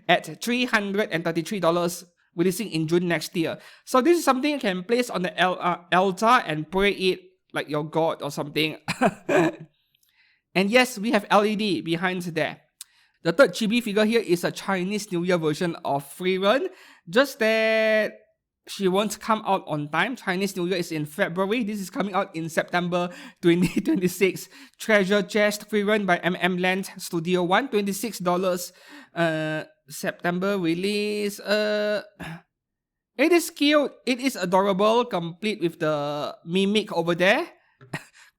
at $333. Releasing in June next year. So this is something you can place on the altar and pray it like your god or something. And yes, we have LED behind there. The third chibi figure here is a Chinese New Year version of Freerun. Just that she won't come out on time. Chinese New Year is in February. This is coming out in September 2026. Treasure Chest Freerun by Land Studio One, $26. September release. It is cute. It is adorable, complete with the mimic over there.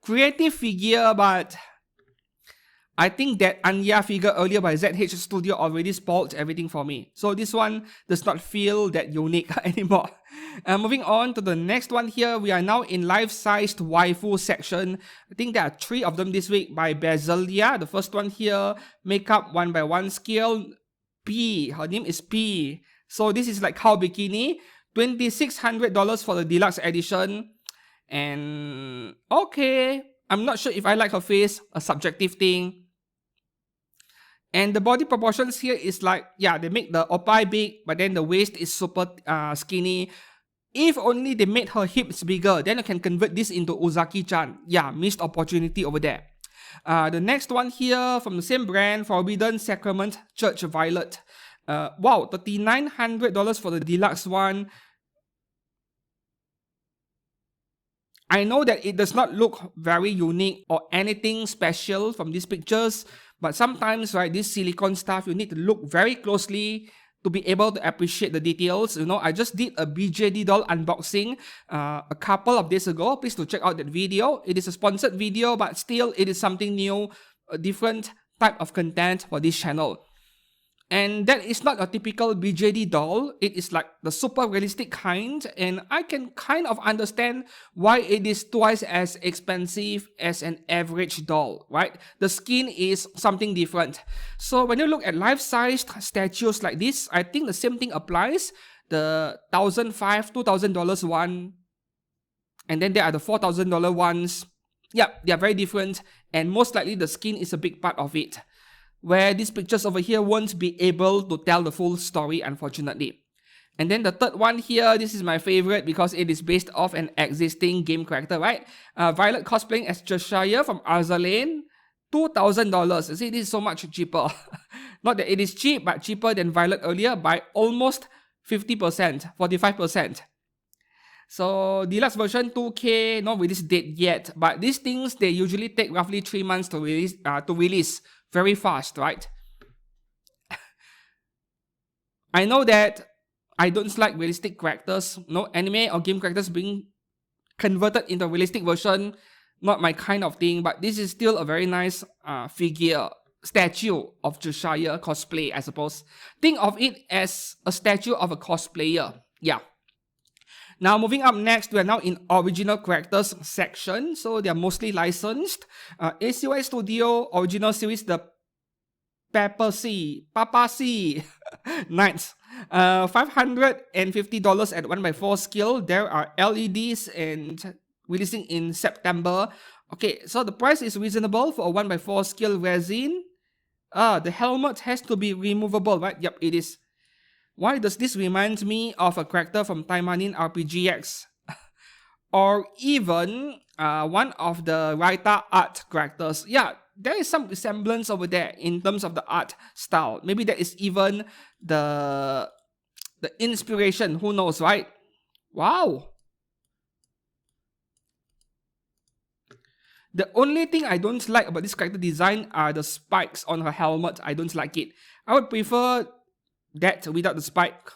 Creative figure, but I think that Anya figure earlier by ZH Studio already spoiled everything for me. So this one does not feel that unique anymore. Moving on to the next one here, we are now in life-sized waifu section. I think there are 3 of them this week by Bezelia. The first one here, makeup 1/1 scale. P. Her name is P. So this is like cow bikini. $2,600 for the deluxe edition. And okay, I'm not sure if I like her face. A subjective thing. And the body proportions here is like, yeah, they make the oppai big, but then the waist is super skinny. If only they made her hips bigger, then you can convert this into Uzaki-chan. Yeah, missed opportunity over there. The next one here from the same brand, Forbidden Sacrament Church Violet. Wow, $3,900 for the deluxe one. I know that it does not look very unique or anything special from these pictures, but sometimes, right, this silicone stuff, you need to look very closely to be able to appreciate the details. You know, I just did a BJD doll unboxing a couple of days ago. Please do check out that video. It is a sponsored video, but still it is something new, a different type of content for this channel. And that is not a typical BJD doll. It is like the super realistic kind, and I can kind of understand why it is twice as expensive as an average doll, right? The skin is something different. So when you look at life-sized statues like this, I think the same thing applies. The $1,500, $2,000 one, and then there are the $4,000 ones. Yeah, they are very different, and most likely the skin is a big part of it, where these pictures over here won't be able to tell the full story, unfortunately. And then the third one here, this is my favorite because it is based off an existing game character, right? Violet cosplaying as Cheshire from Arzalane, $2,000. You see, this is so much cheaper. Not that it is cheap, but cheaper than Violet earlier by almost 50%, 45%. So deluxe version 2K, not release date yet, but these things, they usually take roughly 3 months to release. Very fast, right? I know that I don't like realistic characters. No anime or game characters being converted into realistic version, not my kind of thing. But this is still a very nice figure, statue of Cheshire cosplay, I suppose. Think of it as a statue of a cosplayer. Yeah. Now moving up next, we are now in original characters section. So they are mostly licensed. ACY Studio original series, the Papa C Knights. $550 at 1x4 scale. There are LEDs and releasing in September. Okay, so the price is reasonable for a 1x4 scale resin. The helmet has to be removable, right? Yep, it is. Why does this remind me of a character from Taimanin RPGX? Or even one of the Raita art characters. Yeah, there is some resemblance over there in terms of the art style. Maybe that is even the inspiration. Who knows, right? Wow. The only thing I don't like about this character design are the spikes on her helmet. I don't like it. I would prefer that without the spike.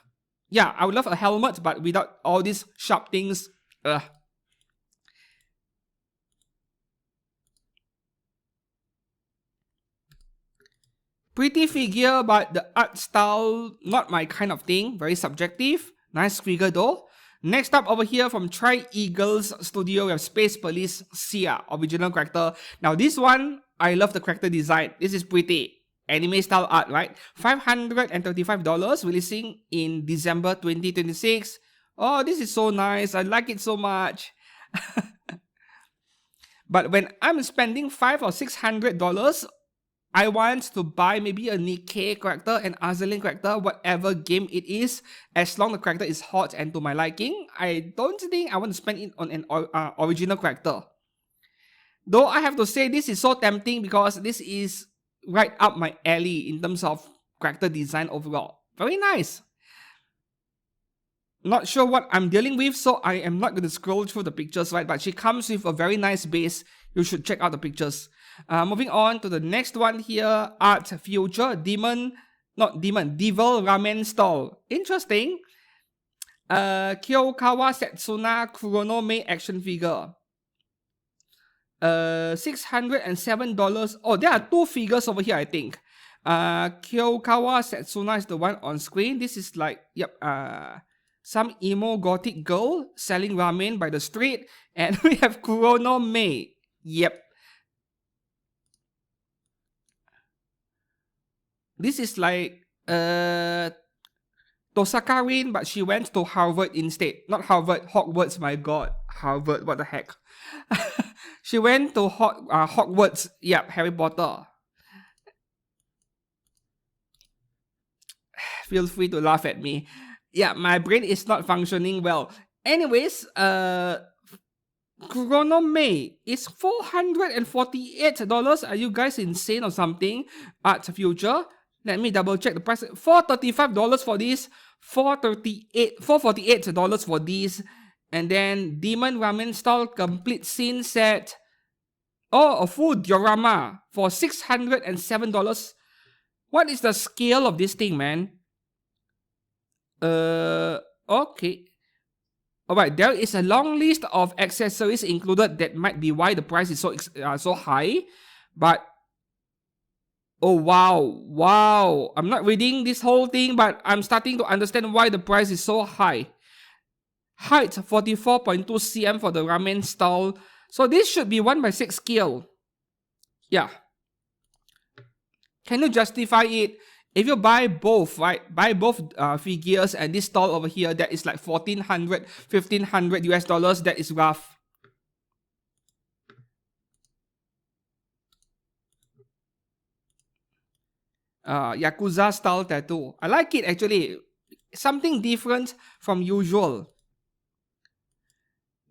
Yeah, I would love a helmet, but without all these sharp things. Pretty figure, but the art style, not my kind of thing. Very subjective. Nice figure though. Next up over here from Tri-Eagles Studio, we have Space Police Sia, original character. Now this one, I love the character design. This is pretty. Anime style art, right? $535, releasing in December 2026. Oh, this is so nice. I like it so much. But when I'm spending $500 or $600, I want to buy maybe a Nikke character, an Azalin character, whatever game it is, as long the character is hot and to my liking. I don't think I want to spend it on an original character. Though I have to say this is so tempting because this is right up my alley in terms of character design overall. Very nice. Not sure what I'm dealing with, so I am not going to scroll through the pictures, right? But she comes with a very nice base. You should check out the pictures. Moving on to the next one here, Art Future, Devil Ramen Stall. Interesting. Kyokawa Setsuna Kuronome action figure. $607. Oh, there are two figures over here, I think. Kyokawa Setsuna is the one on screen. This is like, yep, some emo gothic girl selling ramen by the street. And we have Kuronome. Yep. This is like Tosaka Rin, but she went to Harvard instead. Not Harvard, Hogwarts, my god. Harvard, what the heck. She went to Hogwarts. Yep, Harry Potter. Feel free to laugh at me. Yeah, my brain is not functioning well. Anyways, Kuronome is $448. Are you guys insane or something? Art Future. Let me double check the price. $435 for this. $448 for these. And then Demon Ramen Stall complete scene set. Oh, a full diorama for $607. What is the scale of this thing, man? Okay. Alright, there is a long list of accessories included. That might be why the price is so high. But oh wow. I'm not reading this whole thing, but I'm starting to understand why the price is so high. Height 44.2 cm for the ramen stall. So this should be 1/6 scale. Yeah. Can you justify it? If you buy both, right? Buy both figures and this stall over here, that is like $1,400, $1,500 US. That is rough. Yakuza style tattoo. I like it actually. Something different from usual.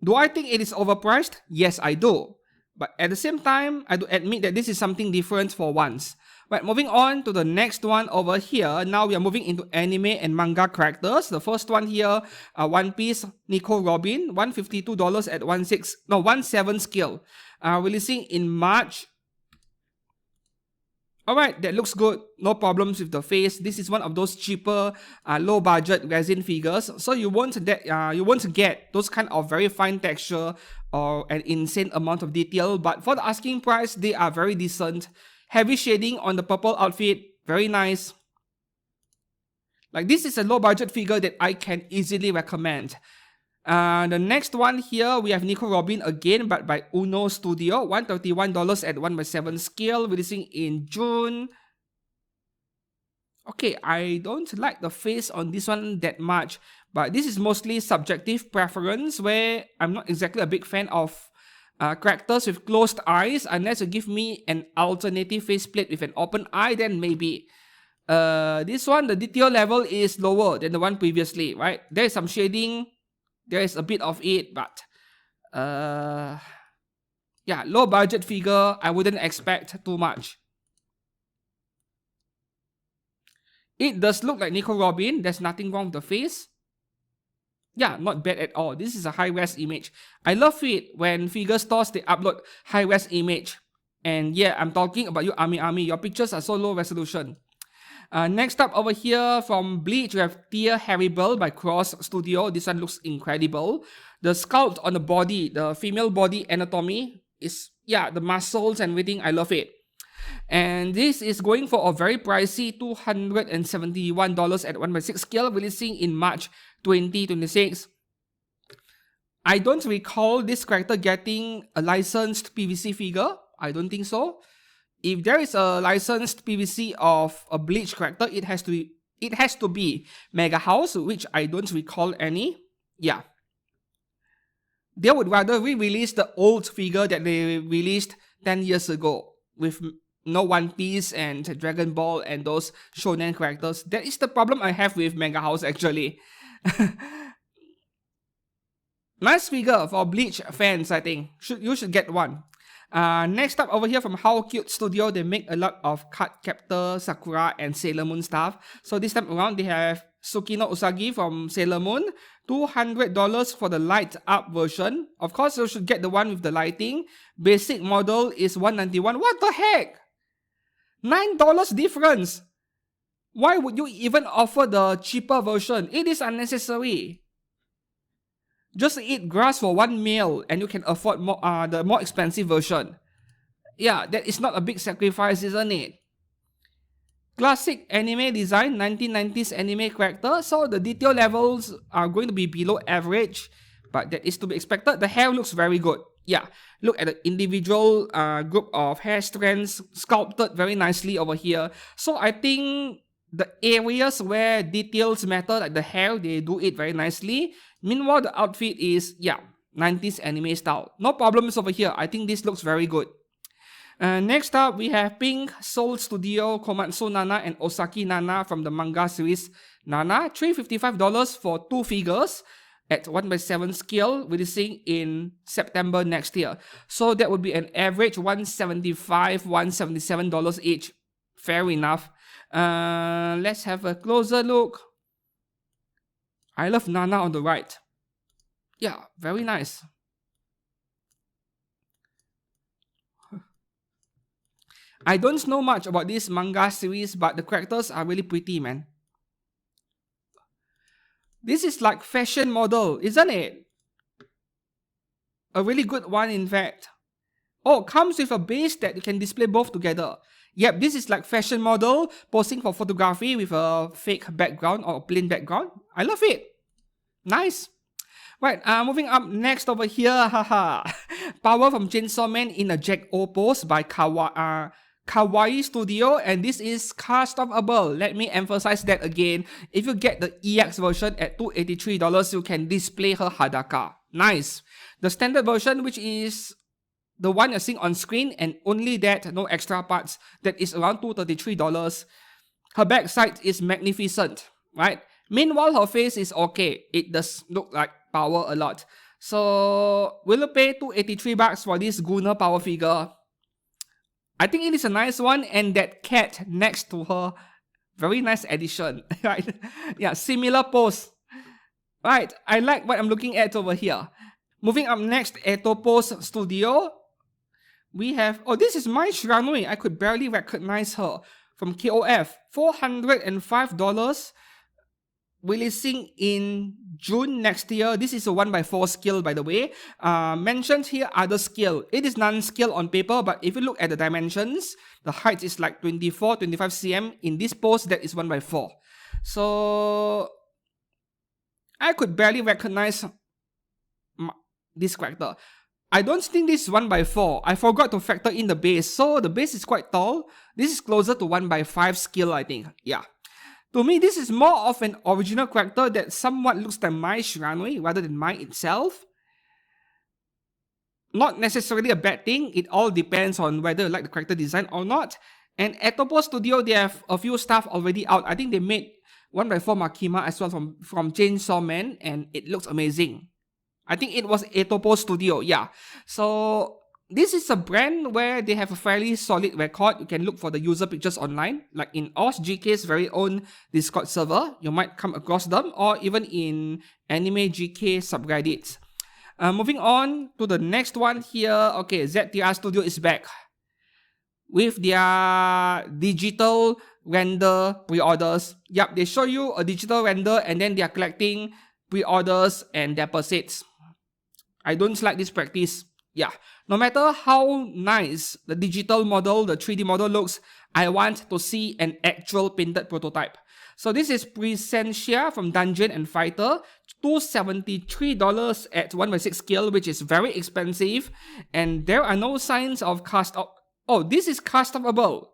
Do I think it is overpriced? Yes, I do. But at the same time, I do admit that this is something different for once. Right, moving on to the next one over here. Now we are moving into anime and manga characters. The first one here, One Piece Nico Robin, $152 at 1/7 scale. Releasing in March. Alright, that looks good. No problems with the face. This is one of those cheaper, low budget resin figures. So you won't get those kind of very fine texture or an insane amount of detail. But for the asking price, they are very decent. Heavy shading on the purple outfit. Very nice. Like, this is a low budget figure that I can easily recommend. The next one here, we have Nikke Robin again, but by Uno Studio. $131 at 1/7 scale, releasing in June. Okay, I don't like the face on this one that much, but this is mostly subjective preference, where I'm not exactly a big fan of characters with closed eyes. Unless you give me an alternative faceplate with an open eye, then maybe. This one, the detail level is lower than the one previously, right? There is some shading. There is a bit of it, but yeah, low budget figure. I wouldn't expect too much. It does look like Nikke Robin. There's nothing wrong with the face. Yeah, not bad at all. This is a high-res image. I love it when figure stores, they upload high-res image. And yeah, I'm talking about you, Amiami. Your pictures are so low resolution. Next up over here from Bleach, we have Tia Haribel by Cross Studio. This one looks incredible. The sculpt on the body, the female body anatomy is, yeah, the muscles and everything, I love it. And this is going for a very pricey $271 at 1/6 scale, releasing in March 2026. I don't recall this character getting a licensed PVC figure. I don't think so. If there is a licensed PVC of a Bleach character, it has to be Mega House, which I don't recall any. Yeah. They would rather re-release the old figure that they released 10 years ago with no One Piece and Dragon Ball and those shonen characters. That is the problem I have with Mega House, actually. Nice figure for Bleach fans, I think. You should get one. Next up over here from How Cute Studio, they make a lot of Cardcaptor, Sakura, and Sailor Moon stuff. So this time around, they have Tsukino Usagi from Sailor Moon. $200 for the light up version. Of course, you should get the one with the lighting. Basic model is $191. What the heck? $9 difference. Why would you even offer the cheaper version? It is unnecessary. Just eat grass for one meal and you can afford the more expensive version. Yeah, that is not a big sacrifice, isn't it? Classic anime design, 1990s anime character. So the detail levels are going to be below average, but that is to be expected. The hair looks very good. Yeah, look at the individual group of hair strands sculpted very nicely over here. So I think the areas where details matter, like the hair, they do it very nicely. Meanwhile, the outfit is, yeah, 90s anime style. No problems over here. I think this looks very good. Next up, we have Pink Soul Studio, Komatsu Nana, and Osaki Nana from the manga series Nana. $355 for 2 figures at 1/7 scale, releasing in September next year. So that would be an average $175, $177 each. Fair enough. Let's have a closer look. I love Nana on the right. Yeah, very nice. I don't know much about this manga series, but the characters are really pretty, man. This is like fashion model, isn't it? A really good one, in fact. Oh, comes with a base that you can display both together. Yep, this is like fashion model posing for photography with a fake background or a plain background. I love it. Nice. Right, moving up next over here, haha. Power from Chainsaw Man in a Jack O pose by Kawaii Studio, and this is customable. Let me emphasize that again. If you get the EX version at $283, you can display her Hadaka. Nice. The standard version, which is the one you're seeing on screen, and only that, no extra parts, that is around $233. Her backside is magnificent, right? Meanwhile, her face is okay. It does look like Power a lot. So, will you pay $283 for this Gunner Power figure? I think it is a nice one, and that cat next to her, very nice addition, right? Yeah, similar pose. Right, I like what I'm looking at over here. Moving up next, Etopos Studio. We have, oh, this is Mai Shiranui. I could barely recognize her from KOF. $405. Releasing in June next year. This is a 1x4 skill, by the way. Mentioned here other skill. It is non-skill on paper, but if you look at the dimensions, the height is like 24, 25 cm. In this pose, that is 1x4. So I could barely recognize this character. I don't think this is 1x4. I forgot to factor in the base. So the base is quite tall. This is closer to 1x5 skill, I think. Yeah. To me, this is more of an original character that somewhat looks like Mai Shiranui rather than Mai itself. Not necessarily a bad thing. It all depends on whether you like the character design or not. And at Topo Studio, they have a few stuff already out. I think they made 1x4 Makima as well from Chainsaw Man, and it looks amazing. I think it was Etopo Studio, yeah. So this is a brand where they have a fairly solid record. You can look for the user pictures online, like in OzGK's very own Discord server. You might come across them, or even in Anime GK subreddits. Moving on to the next one here. Okay, ZTR Studio is back with their digital render pre-orders. Yep, they show you a digital render and then they are collecting pre-orders and deposits. I don't like this practice. Yeah, no matter how nice the digital model, the 3D model looks, I want to see an actual painted prototype. So this is Presentia from Dungeon and Fighter, $273 at 1x6 scale, which is very expensive. And there are no signs of oh, this is customable.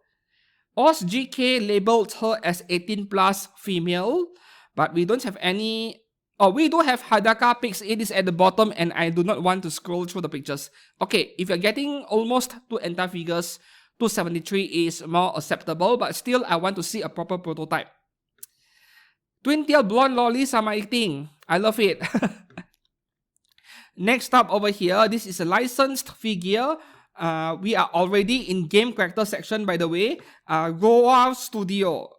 OzGK labeled her as 18 plus female, but we don't have any. Oh, we do have Hadaka pics. It is at the bottom and I do not want to scroll through the pictures. Okay, if you're getting almost 2 entire figures, 273 is more acceptable, but still I want to see a proper prototype. Twin tail blonde lolly sama eating. I love it. Next up over here, this is a licensed figure. We are already in game character section, by the way. Goa Studio.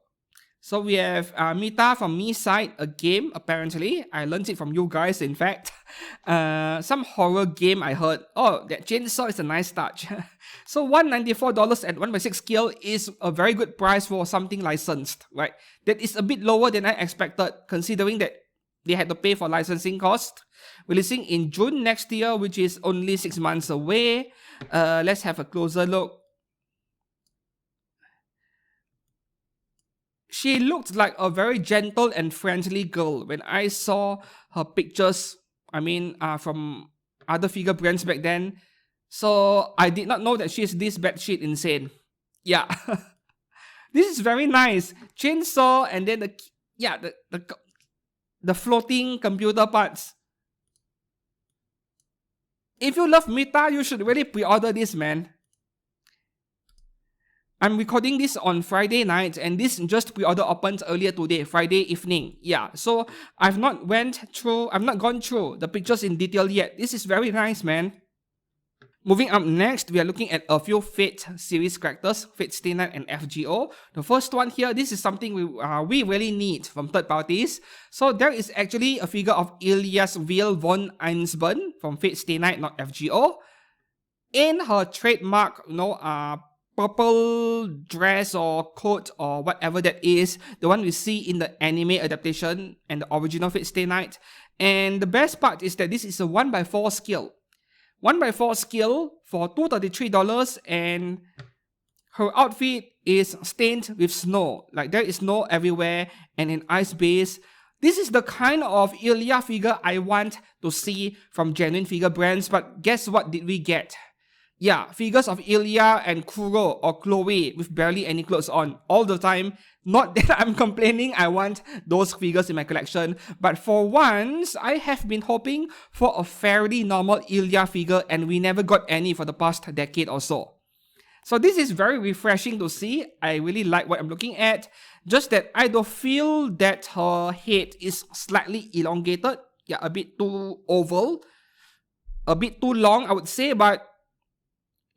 So we have Mita from Me Side, a game apparently. I learned it from you guys, in fact. Some horror game I heard. Oh, that chainsaw is a nice touch. So $194 at 1x6 scale is a very good price for something licensed, right? That is a bit lower than I expected, considering that they had to pay for licensing cost. Releasing in June next year, which is only 6 months away. Let's have a closer look. She looked like a very gentle and friendly girl when I saw her pictures, from other figure brands back then. So I did not know that she is this batshit insane. Yeah. This is very nice. Chainsaw and then the floating computer parts. If you love Mita, you should really pre-order this, man. I'm recording this on Friday night, and this just pre-order opened earlier today, Friday evening. Yeah, so I've not gone through the pictures in detail yet. This is very nice, man. Moving up next, we are looking at a few Fate series characters, Fate Stay Night and FGO. The first one here, this is something we really need from third parties. So there is actually a figure of Ilias Vil von Einsborn from Fate Stay Night, not FGO. In her trademark, purple dress or coat or whatever that is, the one we see in the anime adaptation and the original Fate Stay Night. And the best part is that this is a 1x4 scale. 1x4 scale for $233, and her outfit is stained with snow. Like there is snow everywhere and an ice base. This is the kind of Ilya figure I want to see from genuine figure brands, but guess what did we get? Yeah, figures of Ilya and Kuro or Chloe with barely any clothes on all the time. Not that I'm complaining, I want those figures in my collection, but for once, I have been hoping for a fairly normal Ilya figure and we never got any for the past decade or so. So this is very refreshing to see. I really like what I'm looking at. Just that I do feel that her head is slightly elongated. Yeah, a bit too oval. A bit too long, I would say, but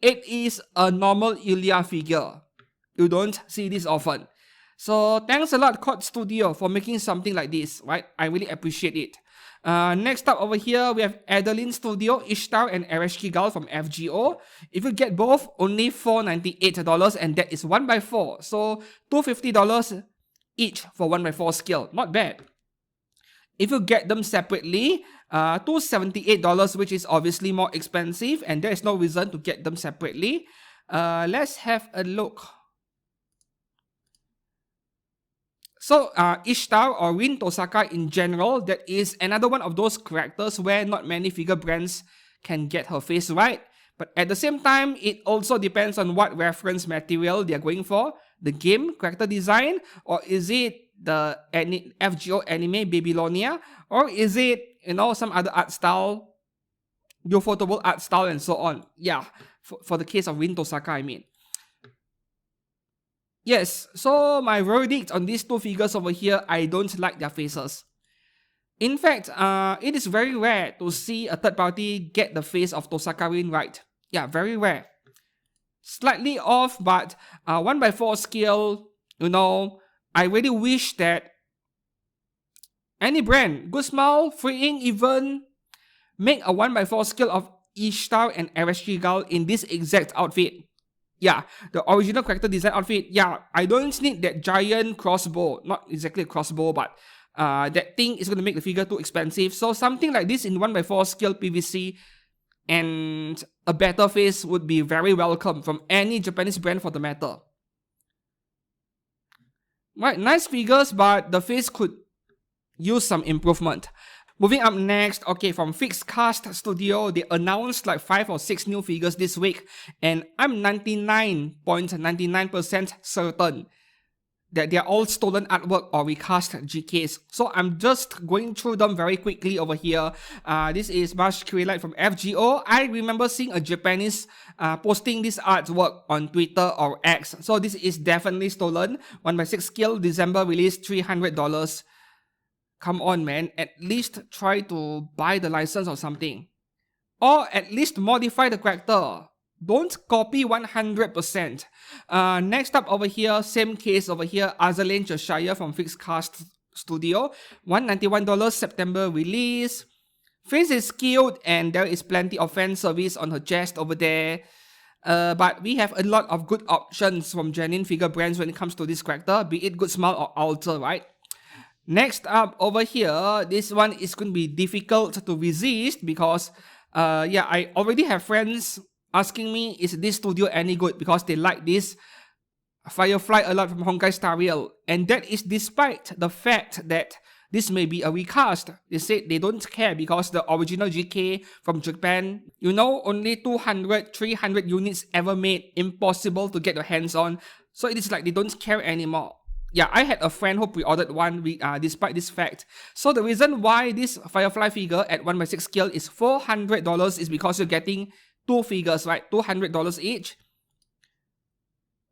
it is a normal Ilya figure. You don't see this often. So thanks a lot, COD Studio, for making something like this, right? I really appreciate it. Next up over here, we have Adeline Studio, Ishtar, and Ereshkigal from FGO. If you get both, only $498, and that is 1x4. So $250 each for 1x4 skill. Not bad. If you get them separately, $278, which is obviously more expensive, and there is no reason to get them separately. Let's have a look. So, Ishtar or Rin Tosaka in general, that is another one of those characters where not many figure brands can get her face right. But at the same time, it also depends on what reference material they are going for. The game, character design, or is it the FGO anime Babylonia, or is it, some other art style, Ufotable art style, and so on. Yeah, for the case of Rin Tosaka, I mean. Yes, so my verdict on these two figures over here, I don't like their faces. In fact, it is very rare to see a third party get the face of Tosaka Rin right. Yeah, very rare. Slightly off, but 1x4 scale, I really wish that any brand, Good Smile, Freeing even, make a 1x4 scale of Ishtar and Ereshkigal in this exact outfit. Yeah, the original character design outfit. Yeah, I don't need that giant crossbow. Not exactly a crossbow, but that thing is going to make the figure too expensive. So something like this in 1x4 scale PVC and a better face would be very welcome from any Japanese brand for the matter. Right, nice figures, but the face could use some improvement. Moving up next, okay, from Fixed Cast Studio, they announced like 5 or 6 new figures this week, and I'm 99.99% certain that they're all stolen artwork or recast GKs. So I'm just going through them very quickly over here. This is Marsh Kirilight from FGO. I remember seeing a Japanese posting this artwork on Twitter or X. So this is definitely stolen. 1x6 scale, December release, $300. Come on, man. At least try to buy the license or something. Or at least modify the character. Don't copy 100%. Next up over here, same case over here, Azalain Cheshire from Fixed Cast Studio. $191 September release. Face is cute and there is plenty of fan service on her chest over there. But we have a lot of good options from genuine figure brands when it comes to this character, be it Good Smile or Alter, right? Next up over here, this one is going to be difficult to resist because, I already have friends asking me, is this studio any good? Because they like this Firefly a lot from Honkai Star Rail. And that is despite the fact that this may be a recast. They said they don't care because the original GK from Japan, only 200, 300 units ever made, impossible to get your hands on. So it is like they don't care anymore. Yeah, I had a friend who pre-ordered one despite this fact. So the reason why this Firefly figure at 1x6 scale is $400 is because you're getting 2 figures, right? $200 each.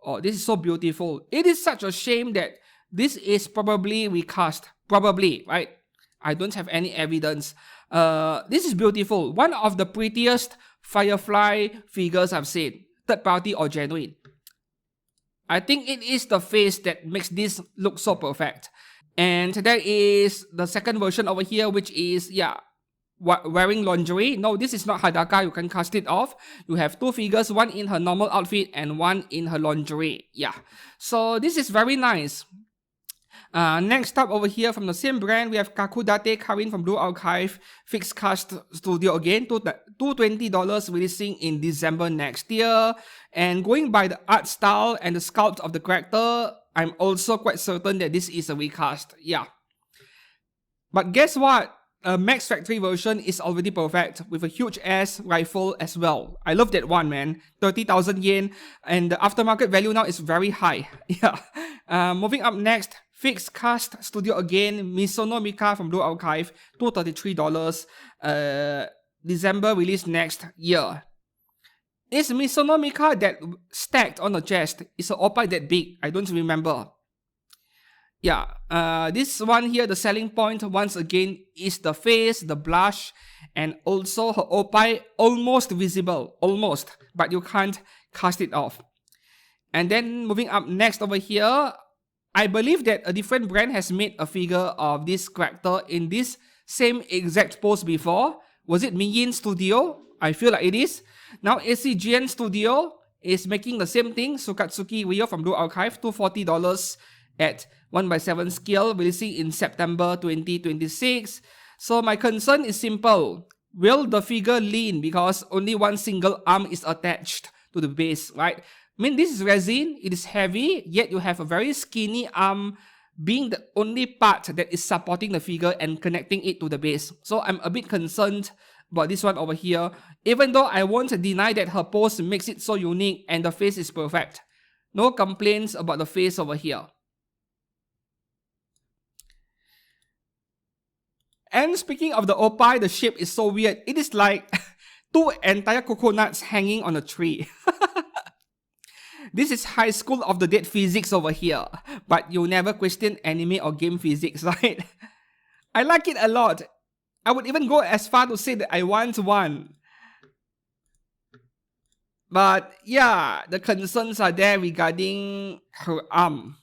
Oh, this is so beautiful. It is such a shame that this is probably recast. Probably, right? I don't have any evidence. This is beautiful. One of the prettiest Firefly figures I've seen. Third party or genuine. I think it is the face that makes this look so perfect. And there is the second version over here, which is, wearing lingerie. No, this is not Hadaka. You can cast it off. You have 2 figures, one in her normal outfit and one in her lingerie. Yeah. So this is very nice. Next up over here from the same brand, we have Kakudate Karin from Blue Archive, Fixed Cast Studio again, $220 releasing in December next year. And going by the art style and the sculpt of the character, I'm also quite certain that this is a recast. Yeah. But guess what? A Max Factory version is already perfect with a huge ass rifle as well. I love that one, man. 30,000 yen, and the aftermarket value now is very high. Yeah. Moving up next, Fixed Cast Studio again, Misono Mika from Blue Archive, $233. December release next year. Is Misono Mika that stacked on the chest? Is her oppai that big? I don't remember. Yeah, this one here, the selling point once again is the face, the blush, and also her oppai almost visible, almost, but you can't cast it off. And then moving up next over here, I believe that a different brand has made a figure of this character in this same exact pose before. Was it Miyin Studio? I feel like it is. Now ACGN Studio is making the same thing. Sukatsuki Ryo from Blue Archive, $240 at 1/7 scale, releasing in September 2026. So my concern is simple. Will the figure lean because only one single arm is attached to the base, right? I mean, this is resin, it is heavy, yet you have a very skinny arm being the only part that is supporting the figure and connecting it to the base. So I'm a bit concerned about this one over here, even though I won't deny that her pose makes it so unique and the face is perfect. No complaints about the face over here. And speaking of the opai, the shape is so weird. It is like two entire coconuts hanging on a tree. This is High School of the Dead physics over here, but you never question anime or game physics, right? I like it a lot. I would even go as far to say that I want one. But yeah, the concerns are there regarding her arm.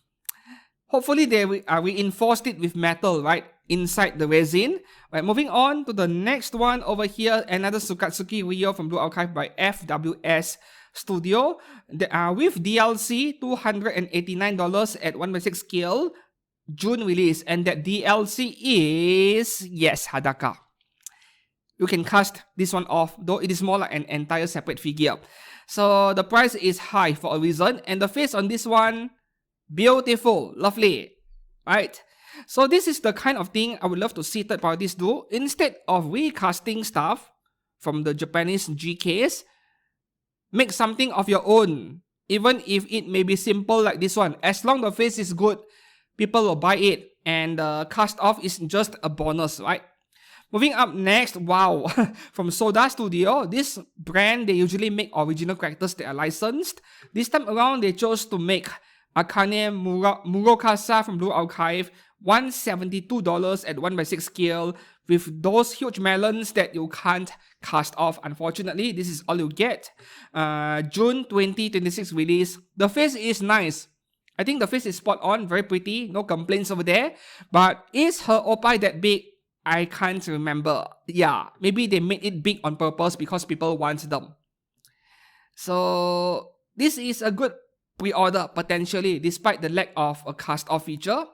Hopefully they reinforced it with metal, right? Inside the resin. Right, moving on to the next one over here, another Sukatsuki Ryo from Blue Archive by FWS Studio. With DLC, $289 at 1/6 scale, June release, and that DLC is, yes, Hadaka. You can cast this one off, though it is more like an entire separate figure. So the price is high for a reason, and the face on this one, beautiful, lovely, right? So this is the kind of thing I would love to see third parties do. Instead of recasting stuff from the Japanese GKs, make something of your own. Even if it may be simple like this one. As long the face is good, people will buy it. And the cast off is just a bonus, right? Moving up next, wow. From Soda Studio, this brand, they usually make original characters that are licensed. This time around, they chose to make Akane Murokasa from Blue Archive, $172 at 1/6 scale, with those huge melons that you can't cast off. Unfortunately, this is all you get. June 2026 release. The face is nice. I think the face is spot on, very pretty, no complaints over there. But is her opai that big? I can't remember. Yeah, maybe they made it big on purpose because people want them. So this is a good pre-order potentially, despite the lack of a cast-off feature.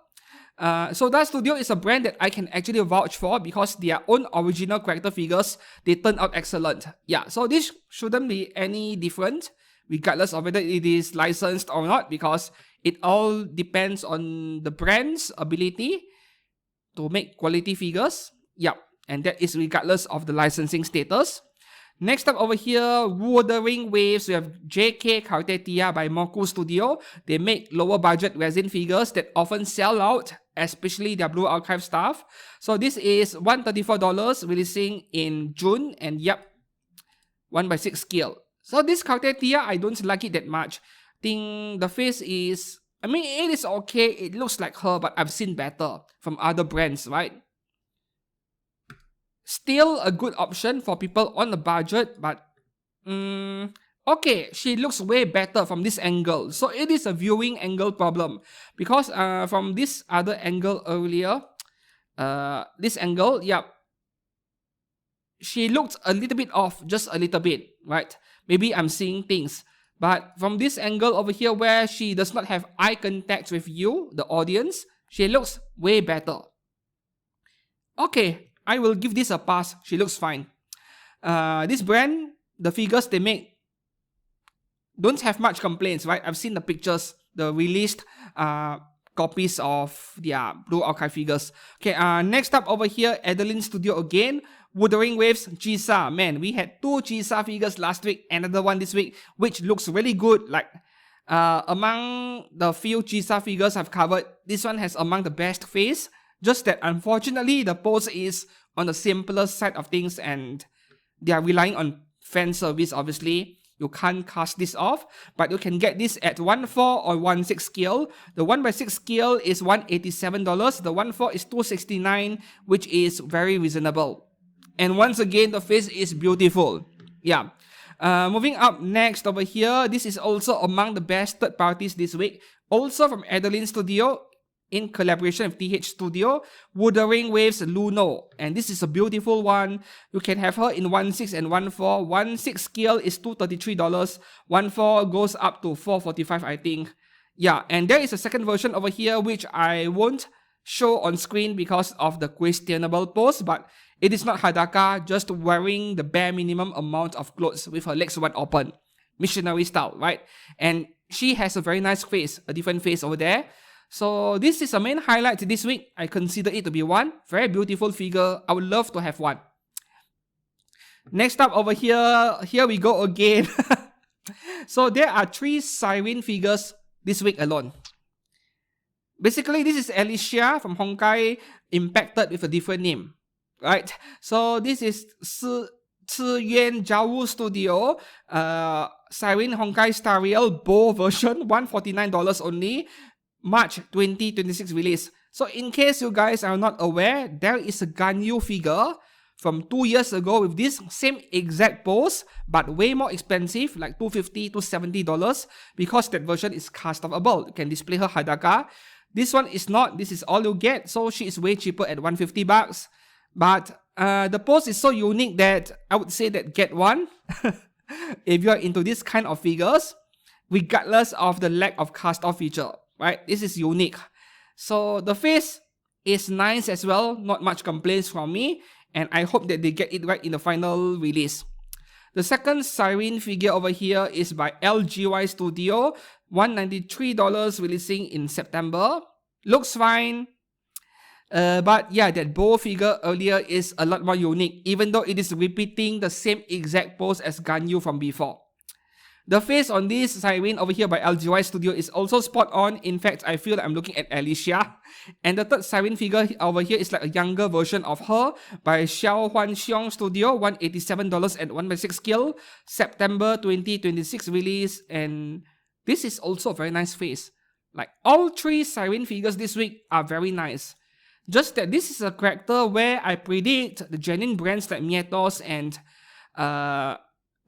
Soda Studio is a brand that I can actually vouch for because their own original character figures, they turn out excellent. Yeah, so this shouldn't be any different, regardless of whether it is licensed or not, because it all depends on the brand's ability to make quality figures. Yeah, and that is regardless of the licensing status. Next up over here, Wuthering Waves, we have JK Cartetia by Moku Studio. They make lower budget resin figures that often sell out, especially their Blue Archive stuff. So this is $134, releasing in June, and yep, 1/6 scale. So this Cartetia, I don't like it that much. I think the face is, I mean, it is okay, it looks like her, but I've seen better from other brands, right? Still a good option for people on a budget, but okay, she looks way better from this angle. So it is a viewing angle problem, because from this other angle earlier, this angle, yeah, she looked a little bit off, just a little bit, right? Maybe I'm seeing things. But from this angle over here where she does not have eye contact with you, the audience, she looks way better. Okay, I will give this a pass. She looks fine. This brand, the figures they make, don't have much complaints, right? I've seen the pictures, the released copies of their Blue Archive figures. Okay, next up over here, Adeline Studio again. Wuthering Waves, Chisa. Man, we had 2 Chisa figures last week, another one this week, which looks really good. Like, among the few Chisa figures I've covered, this one has among the best face. Just that, unfortunately, the pose is on the simpler side of things, and they are relying on fan service, obviously. You can't cast this off, but you can get this at 1/4 or 1/6 scale. The 1/6 scale is $187. The 1/4 is $269, which is very reasonable. And once again, the face is beautiful. Yeah. Moving up next over here, this is also among the best third parties this week. Also from Adeline Studio. in collaboration with TH Studio, Wuthering Waves Luno. And this is a beautiful one. You can have her in 1.6 and 1.4. 1.6 scale is $233. 1.4 goes up to $445, I think. Yeah, and there is a second version over here which I won't show on screen because of the questionable pose, but it is not Hadaka, just wearing the bare minimum amount of clothes with her legs wide open. Missionary style, right? And she has a very nice face, a different face over there. So this is a main highlight this week. I consider it to be one. Very beautiful figure. I would love to have one. Next up over here we go again. So there are 3 Siren figures this week alone. Basically, this is Alicia from Honkai impacted with a different name, right? So this is Ziyuan Jiawu Studio, Siren Honkai Stariel Bow version, $149 only, March 2026 release. So in case you guys are not aware, there is a Ganyu figure from 2 years ago with this same exact pose, but way more expensive, like $250 to $70, because that version is customable. You can display her Hadaka. This one is not. This is all you get, so she is way cheaper at $150. But the pose is so unique that I would say that get one if you are into this kind of figures, regardless of the lack of cast-off feature, right? This is unique. So the face is nice as well, not much complaints from me, and I hope that they get it right in the final release. The second Siren figure over here is by LGY Studio, $193, releasing in September. Looks fine. But yeah, that bow figure earlier is a lot more unique, even though it is repeating the same exact pose as Ganyu from before. The face on this Siren over here by LGY Studio is also spot on. In fact, I feel like I'm looking at Alicia. And the third Siren figure over here is like a younger version of her by Xiao Huanxiong Studio, $187 at 1/6 scale, September 2026 release. And this is also a very nice face. Like all 3 Siren figures this week are very nice. Just that this is a character where I predict the genuine brands like Myethos and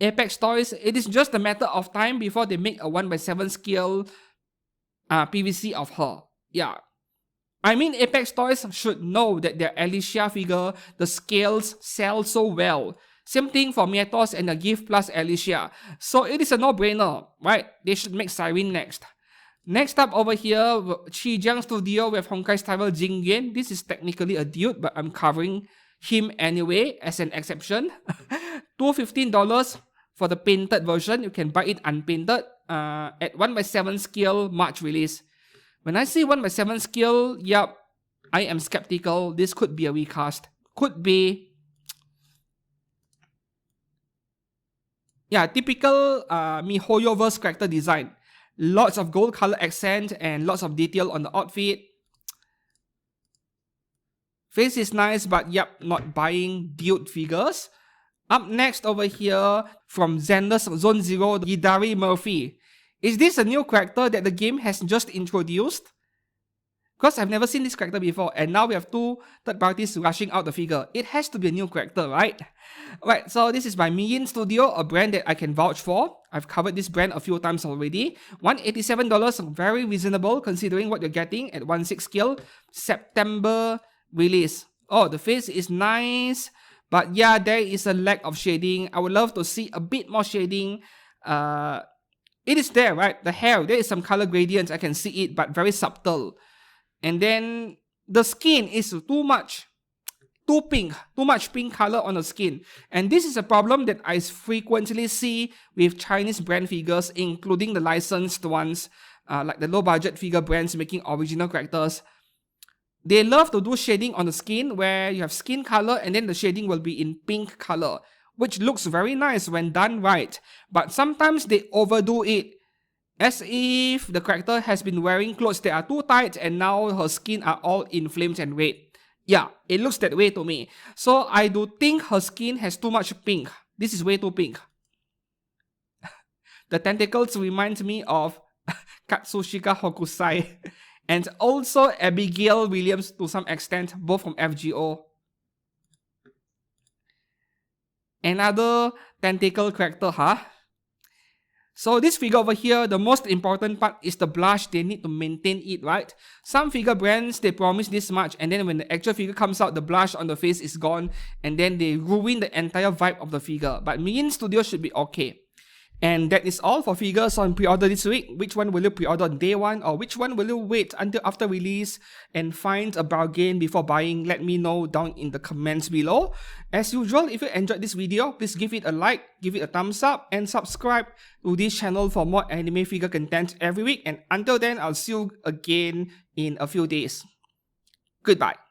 Apex Toys, it is just a matter of time before they make a 1/7 scale PVC of her. Yeah. I mean, Apex Toys should know that their Alicia figure, the scales sell so well. Same thing for Myethos and the Gift Plus Alicia. So it is a no-brainer, right? They should make Siren next. Next up over here, Chijiang Studio with Honkai Style Jingyuan. This is technically a dude, but I'm covering him anyway as an exception. $215 for the painted version. You can buy it unpainted at 1/7 scale March release. When I say 1/7 scale, yep, I am skeptical. This could be a recast. Could be. Yeah, typical MiHoYoverse character design. Lots of gold color accent and lots of detail on the outfit. Face is nice, but yep, not buying dude figures. Up next over here, from Xander's Zone Zero, Hidari Murphy. Is this a new character that the game has just introduced? Because I've never seen this character before, and now we have 2 third parties rushing out the figure. It has to be a new character, right? Right, so this is by Miyin Studio, a brand that I can vouch for. I've covered this brand a few times already. $187, very reasonable considering what you're getting at 1/6 scale, September release. Oh, the face is nice, but yeah, there is a lack of shading. I would love to see a bit more shading. It is there, right? The hair, there is some color gradients, I can see it, but very subtle. And then the skin is too much pink color on the skin. And this is a problem that I frequently see with Chinese brand figures, including the licensed ones, like the low budget figure brands making original characters. They love to do shading on the skin where you have skin color and then the shading will be in pink color, which looks very nice when done right. But sometimes they overdo it, as if the character has been wearing clothes that are too tight and now her skin are all inflamed and red. Yeah, it looks that way to me. So I do think her skin has too much pink. This is way too pink. The tentacles remind me of Katsushika Hokusai and also Abigail Williams to some extent, both from FGO. Another tentacle character, huh? So this figure over here, the most important part is the blush. They need to maintain it, right? Some figure brands, they promise this much, and then when the actual figure comes out, the blush on the face is gone, and then they ruin the entire vibe of the figure. But Minion Studio should be okay. And that is all for figures on pre-order this week. Which one will you pre-order on day 1, or which one will you wait until after release and find a bargain before buying? Let me know down in the comments below. As usual, if you enjoyed this video, please give it a like, give it a thumbs up, and subscribe to this channel for more anime figure content every week. And until then, I'll see you again in a few days. Goodbye.